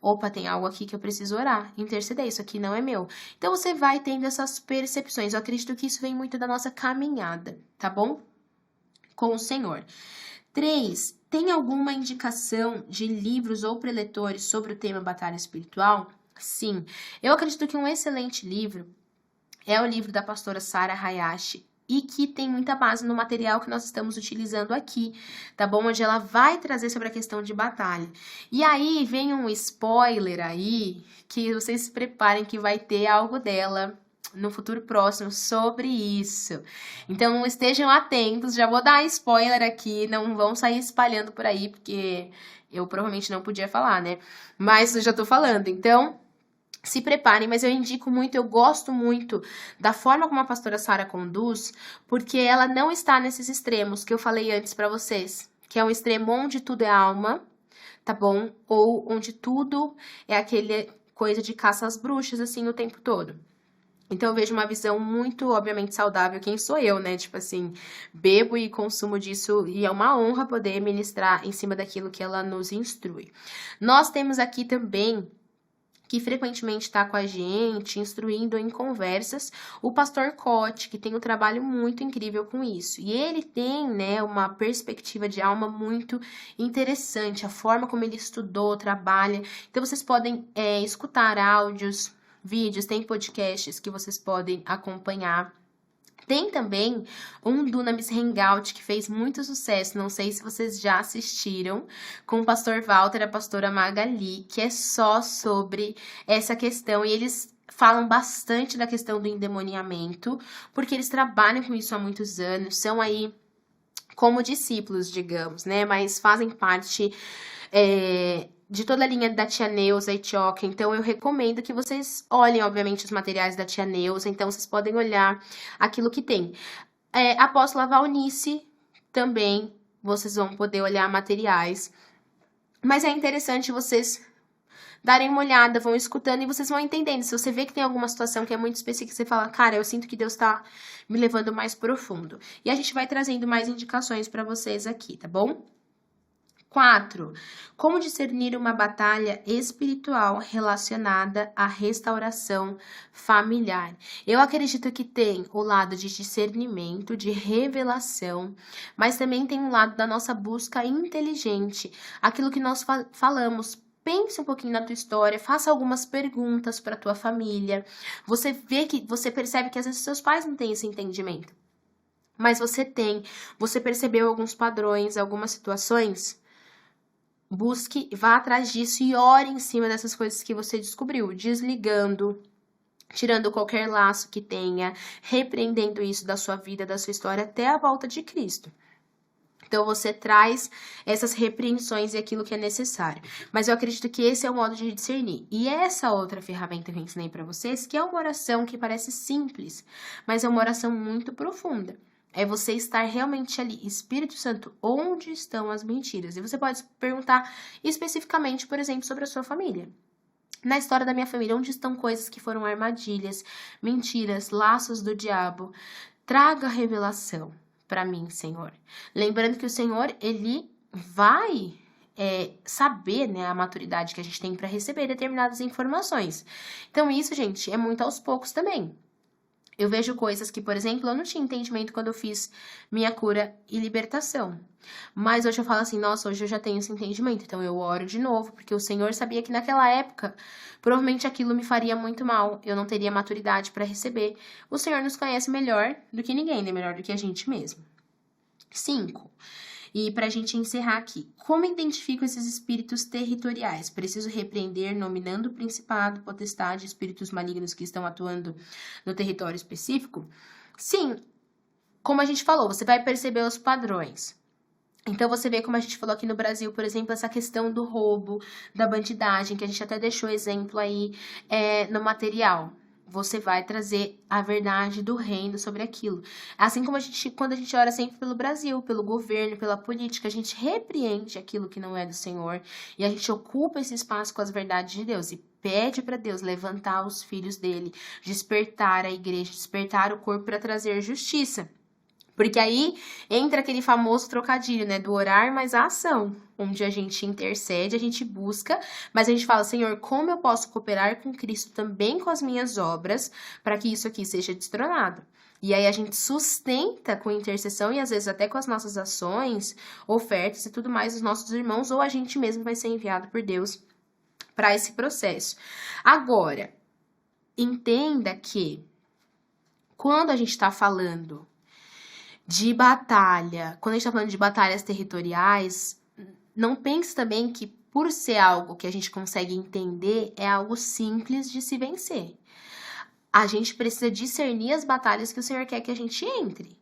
Opa, tem algo aqui que eu preciso orar, interceder, isso aqui não é meu. Então, você vai tendo essas percepções. Eu acredito que isso vem muito da nossa caminhada, tá bom? Com o Senhor. 3. Tem alguma indicação de livros ou preletores sobre o tema batalha espiritual? Sim. Eu acredito que um excelente livro é o livro da pastora Sarah Hayashi, e que tem muita base no material que nós estamos utilizando aqui, tá bom? Onde ela vai trazer sobre a questão de batalha. E aí vem um spoiler aí, que vocês se preparem que vai ter algo dela no futuro próximo sobre isso. Então estejam atentos, já vou dar spoiler aqui, não vão sair espalhando por aí, porque eu provavelmente não podia falar, né? Mas eu já tô falando, então se preparem, mas eu indico muito, eu gosto muito da forma como a pastora Sarah conduz, porque ela não está nesses extremos que eu falei antes pra vocês, que é um extremo onde tudo é alma, tá bom? Ou onde tudo é aquele coisa de caça às bruxas, assim, o tempo todo. Então, eu vejo uma visão muito, obviamente, saudável. Quem sou eu, né? Tipo assim, bebo e consumo disso e é uma honra poder ministrar em cima daquilo que ela nos instrui. Nós temos aqui também, que frequentemente está com a gente, instruindo em conversas, o pastor Cote, que tem um trabalho muito incrível com isso. E ele tem, né, uma perspectiva de alma muito interessante, a forma como ele estudou, trabalha. Então, vocês podem escutar áudios, vídeos, tem podcasts que vocês podem acompanhar. Tem também um Dunamis Hangout que fez muito sucesso, não sei se vocês já assistiram, com o pastor Walter e a pastora Magali, que é só sobre essa questão, e eles falam bastante da questão do endemoniamento, porque eles trabalham com isso há muitos anos, são aí como discípulos, digamos, né, mas fazem parte de toda a linha da tia Neuza e Tioca, então eu recomendo que vocês olhem, obviamente, os materiais da tia Neuza, então vocês podem olhar aquilo que tem. A Apóstola Valnice também, vocês vão poder olhar materiais, mas é interessante vocês darem uma olhada, vão escutando e vocês vão entendendo. Se você vê que tem alguma situação que é muito específica, você fala, cara, eu sinto que Deus tá me levando mais profundo. E a gente vai trazendo mais indicações para vocês aqui, tá bom? 4. Como discernir uma batalha espiritual relacionada à restauração familiar? Eu acredito que tem o lado de discernimento, de revelação, mas também tem um lado da nossa busca inteligente. Aquilo que nós falamos. Pense um pouquinho na tua história, faça algumas perguntas para tua família. Você percebe que às vezes seus pais não têm esse entendimento. Mas você tem, você percebeu alguns padrões, algumas situações. Busque, vá atrás disso e ore em cima dessas coisas que você descobriu, desligando, tirando qualquer laço que tenha, repreendendo isso da sua vida, da sua história, até a volta de Cristo. Então, você traz essas repreensões e aquilo que é necessário. Mas eu acredito que esse é o modo de discernir. E essa outra ferramenta que eu ensinei para vocês, que é uma oração que parece simples, mas é uma oração muito profunda. É você estar realmente ali, Espírito Santo, onde estão as mentiras? E você pode perguntar especificamente, por exemplo, sobre a sua família. Na história da minha família, onde estão coisas que foram armadilhas, mentiras, laços do diabo? Traga revelação para mim, Senhor. Lembrando que o Senhor, ele vai saber, né, a maturidade que a gente tem para receber determinadas informações. Então, isso, gente, é muito aos poucos também. Eu vejo coisas que, por exemplo, eu não tinha entendimento quando eu fiz minha cura e libertação. Mas hoje eu falo assim, nossa, hoje eu já tenho esse entendimento, então eu oro de novo, porque o Senhor sabia que naquela época, provavelmente aquilo me faria muito mal, eu não teria maturidade para receber. O Senhor nos conhece melhor do que ninguém, né? Melhor do que a gente mesmo. 5. E para a gente encerrar aqui, como identifico esses espíritos territoriais? Preciso repreender nominando o principado, potestade, espíritos malignos que estão atuando no território específico? Sim, como a gente falou, você vai perceber os padrões. Então, você vê como a gente falou aqui no Brasil, por exemplo, essa questão do roubo, da bandidagem, que a gente até deixou exemplo aí no material. Você vai trazer a verdade do reino sobre aquilo. Assim como quando a gente ora sempre pelo Brasil, pelo governo, pela política, a gente repreende aquilo que não é do Senhor e a gente ocupa esse espaço com as verdades de Deus e pede para Deus levantar os filhos dele, despertar a igreja, despertar o corpo para trazer justiça. Porque aí entra aquele famoso trocadilho, né, do orar mais a ação, onde a gente intercede, a gente busca, mas a gente fala, Senhor, como eu posso cooperar com Cristo também com as minhas obras, para que isso aqui seja destronado? E aí a gente sustenta com intercessão e às vezes até com as nossas ações, ofertas e tudo mais, os nossos irmãos, ou a gente mesmo vai ser enviado por Deus para esse processo. Agora, entenda que quando a gente está falando de batalha, quando a gente tá falando de batalhas territoriais, não pense também que por ser algo que a gente consegue entender, é algo simples de se vencer. A gente precisa discernir as batalhas que o Senhor quer que a gente entre.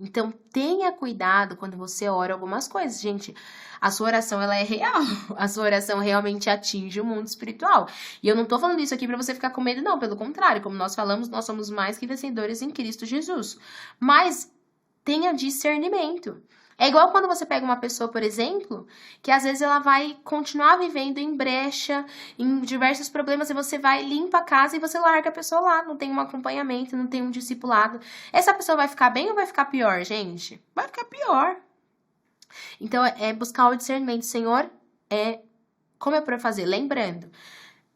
Então, tenha cuidado quando você ora algumas coisas. Gente, a sua oração, ela é real. A sua oração realmente atinge o mundo espiritual. E eu não tô falando isso aqui pra você ficar com medo, não. Pelo contrário, como nós falamos, nós somos mais que vencedores em Cristo Jesus. Mas tenha discernimento. É igual quando você pega uma pessoa, por exemplo, que às vezes ela vai continuar vivendo em brecha, em diversos problemas, e você vai, limpa a casa e você larga a pessoa lá. Não tem um acompanhamento, não tem um discipulado. Essa pessoa vai ficar bem ou vai ficar pior, gente? Vai ficar pior. Então, é buscar o discernimento. Senhor, como é para fazer? Lembrando,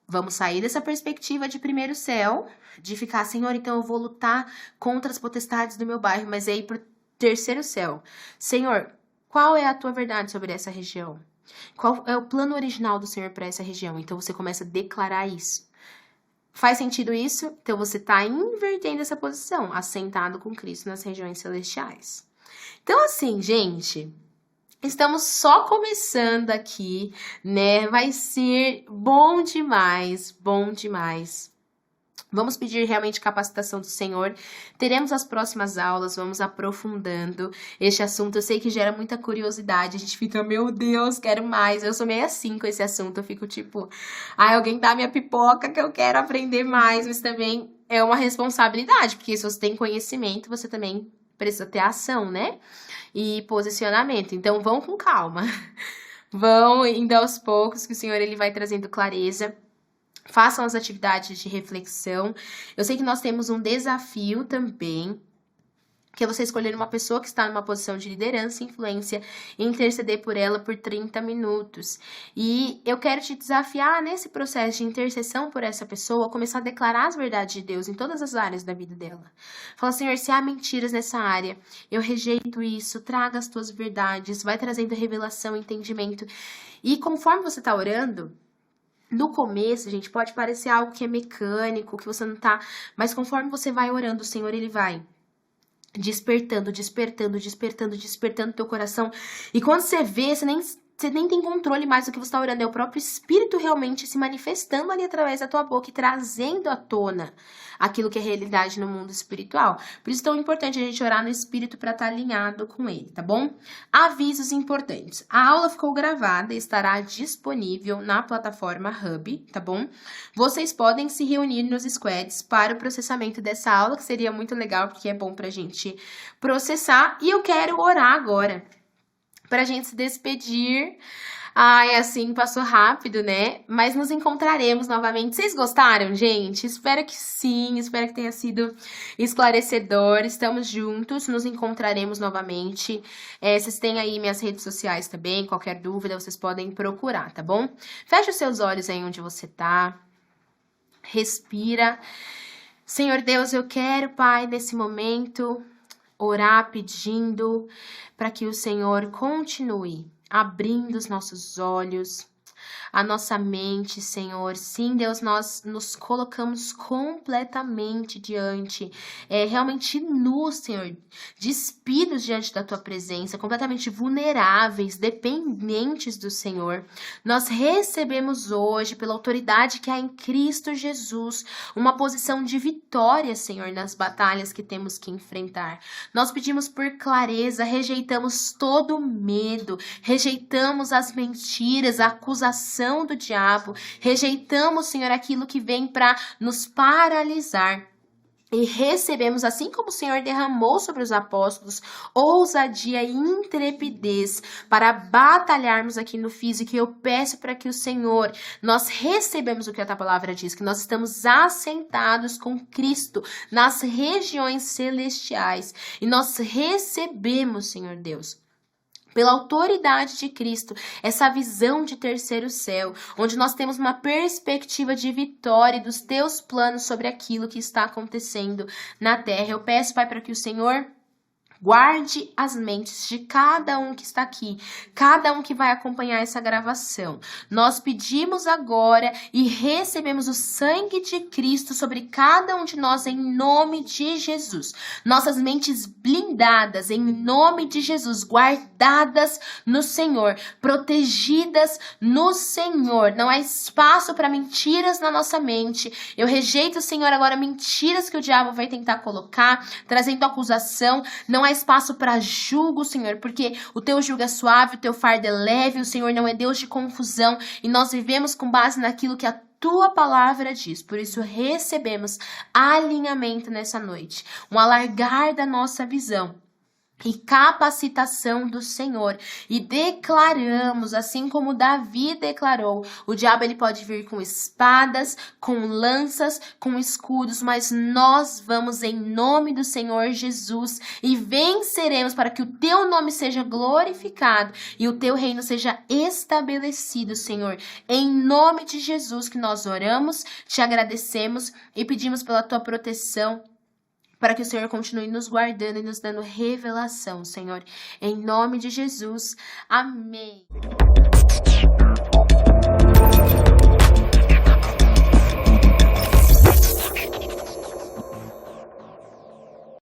vamos sair dessa perspectiva de primeiro céu, de ficar, Senhor, então eu vou lutar contra as potestades do meu bairro, mas aí pro terceiro céu. Senhor, qual é a tua verdade sobre essa região? Qual é o plano original do Senhor para essa região? Então você começa a declarar isso. Faz sentido isso? Então você está invertendo essa posição, assentado com Cristo nas regiões celestiais. Então assim, gente, estamos só começando aqui, né? Vai ser bom demais, bom demais. Vamos pedir realmente capacitação do Senhor. Teremos as próximas aulas, vamos aprofundando este assunto. Eu sei que gera muita curiosidade, a gente fica, meu Deus, quero mais. Eu sou meio assim com esse assunto, eu fico tipo, alguém dá minha pipoca que eu quero aprender mais, mas também é uma responsabilidade, porque se você tem conhecimento, você também precisa ter ação, né? E posicionamento. Então, vão com calma. Vão indo aos poucos, que o Senhor ele vai trazendo clareza. Façam as atividades de reflexão. Eu sei que nós temos um desafio também, que é você escolher uma pessoa que está numa posição de liderança e influência e interceder por ela por 30 minutos. E eu quero te desafiar nesse processo de intercessão por essa pessoa, começar a declarar as verdades de Deus em todas as áreas da vida dela. Fala, Senhor, se há mentiras nessa área, eu rejeito isso, traga as tuas verdades, vai trazendo revelação, entendimento. E conforme você está orando, no começo, gente, pode parecer algo que é mecânico, que você não tá, mas conforme você vai orando, o Senhor, ele vai despertando teu coração. E quando você vê, você nem tem controle mais do que você está orando. É o próprio Espírito realmente se manifestando ali através da tua boca e trazendo à tona aquilo que é realidade no mundo espiritual. Por isso é tão importante a gente orar no Espírito para estar alinhado com ele, tá bom? Avisos importantes. A aula ficou gravada e estará disponível na plataforma Hub, tá bom? Vocês podem se reunir nos squads para o processamento dessa aula, que seria muito legal, porque é bom pra gente processar. E eu quero orar agora pra gente se despedir. Ai, assim, passou rápido, né? Mas nos encontraremos novamente. Vocês gostaram, gente? Espero que sim, espero que tenha sido esclarecedor. Estamos juntos, nos encontraremos novamente. Vocês têm aí minhas redes sociais também, qualquer dúvida vocês podem procurar, tá bom? Fecha os seus olhos aí onde você tá. Respira. Senhor Deus, eu quero, Pai, nesse momento, orar pedindo para que o Senhor continue abrindo os nossos olhos, a nossa mente, Senhor. Sim, Deus, nós nos colocamos completamente diante, realmente nus, Senhor, despidos diante da Tua presença, completamente vulneráveis, dependentes do Senhor. Nós recebemos hoje, pela autoridade que há em Cristo Jesus, uma posição de vitória, Senhor, nas batalhas que temos que enfrentar. Nós pedimos por clareza, rejeitamos todo medo, rejeitamos as mentiras, a acusação do diabo, rejeitamos, Senhor, aquilo que vem para nos paralisar. E recebemos, assim como o Senhor derramou sobre os apóstolos, ousadia e intrepidez para batalharmos aqui no físico. E eu peço para que o Senhor, nós recebemos o que a tua palavra diz, que nós estamos assentados com Cristo nas regiões celestiais. E nós recebemos, Senhor Deus, pela autoridade de Cristo, essa visão de terceiro céu, onde nós temos uma perspectiva de vitória e dos teus planos sobre aquilo que está acontecendo na terra. Eu peço, Pai, para que o Senhor guarde as mentes de cada um que está aqui, cada um que vai acompanhar essa gravação. Nós pedimos agora e recebemos o sangue de Cristo sobre cada um de nós em nome de Jesus. Nossas mentes blindadas em nome de Jesus, guardadas no Senhor, protegidas no Senhor. Não há espaço para mentiras na nossa mente. Eu rejeito, Senhor, agora mentiras que o diabo vai tentar colocar, trazendo acusação. Não há espaço para julgo, Senhor, porque o teu jugo é suave, o teu fardo é leve, o Senhor não é Deus de confusão, e nós vivemos com base naquilo que a tua palavra diz. Por isso recebemos alinhamento nessa noite, um alargar da nossa visão e capacitação do Senhor, e declaramos, assim como Davi declarou, o diabo ele pode vir com espadas, com lanças, com escudos, mas nós vamos em nome do Senhor Jesus e venceremos para que o teu nome seja glorificado e o teu reino seja estabelecido, Senhor. Em nome de Jesus que nós oramos, te agradecemos e pedimos pela tua proteção, para que o Senhor continue nos guardando e nos dando revelação, Senhor. Em nome de Jesus. Amém.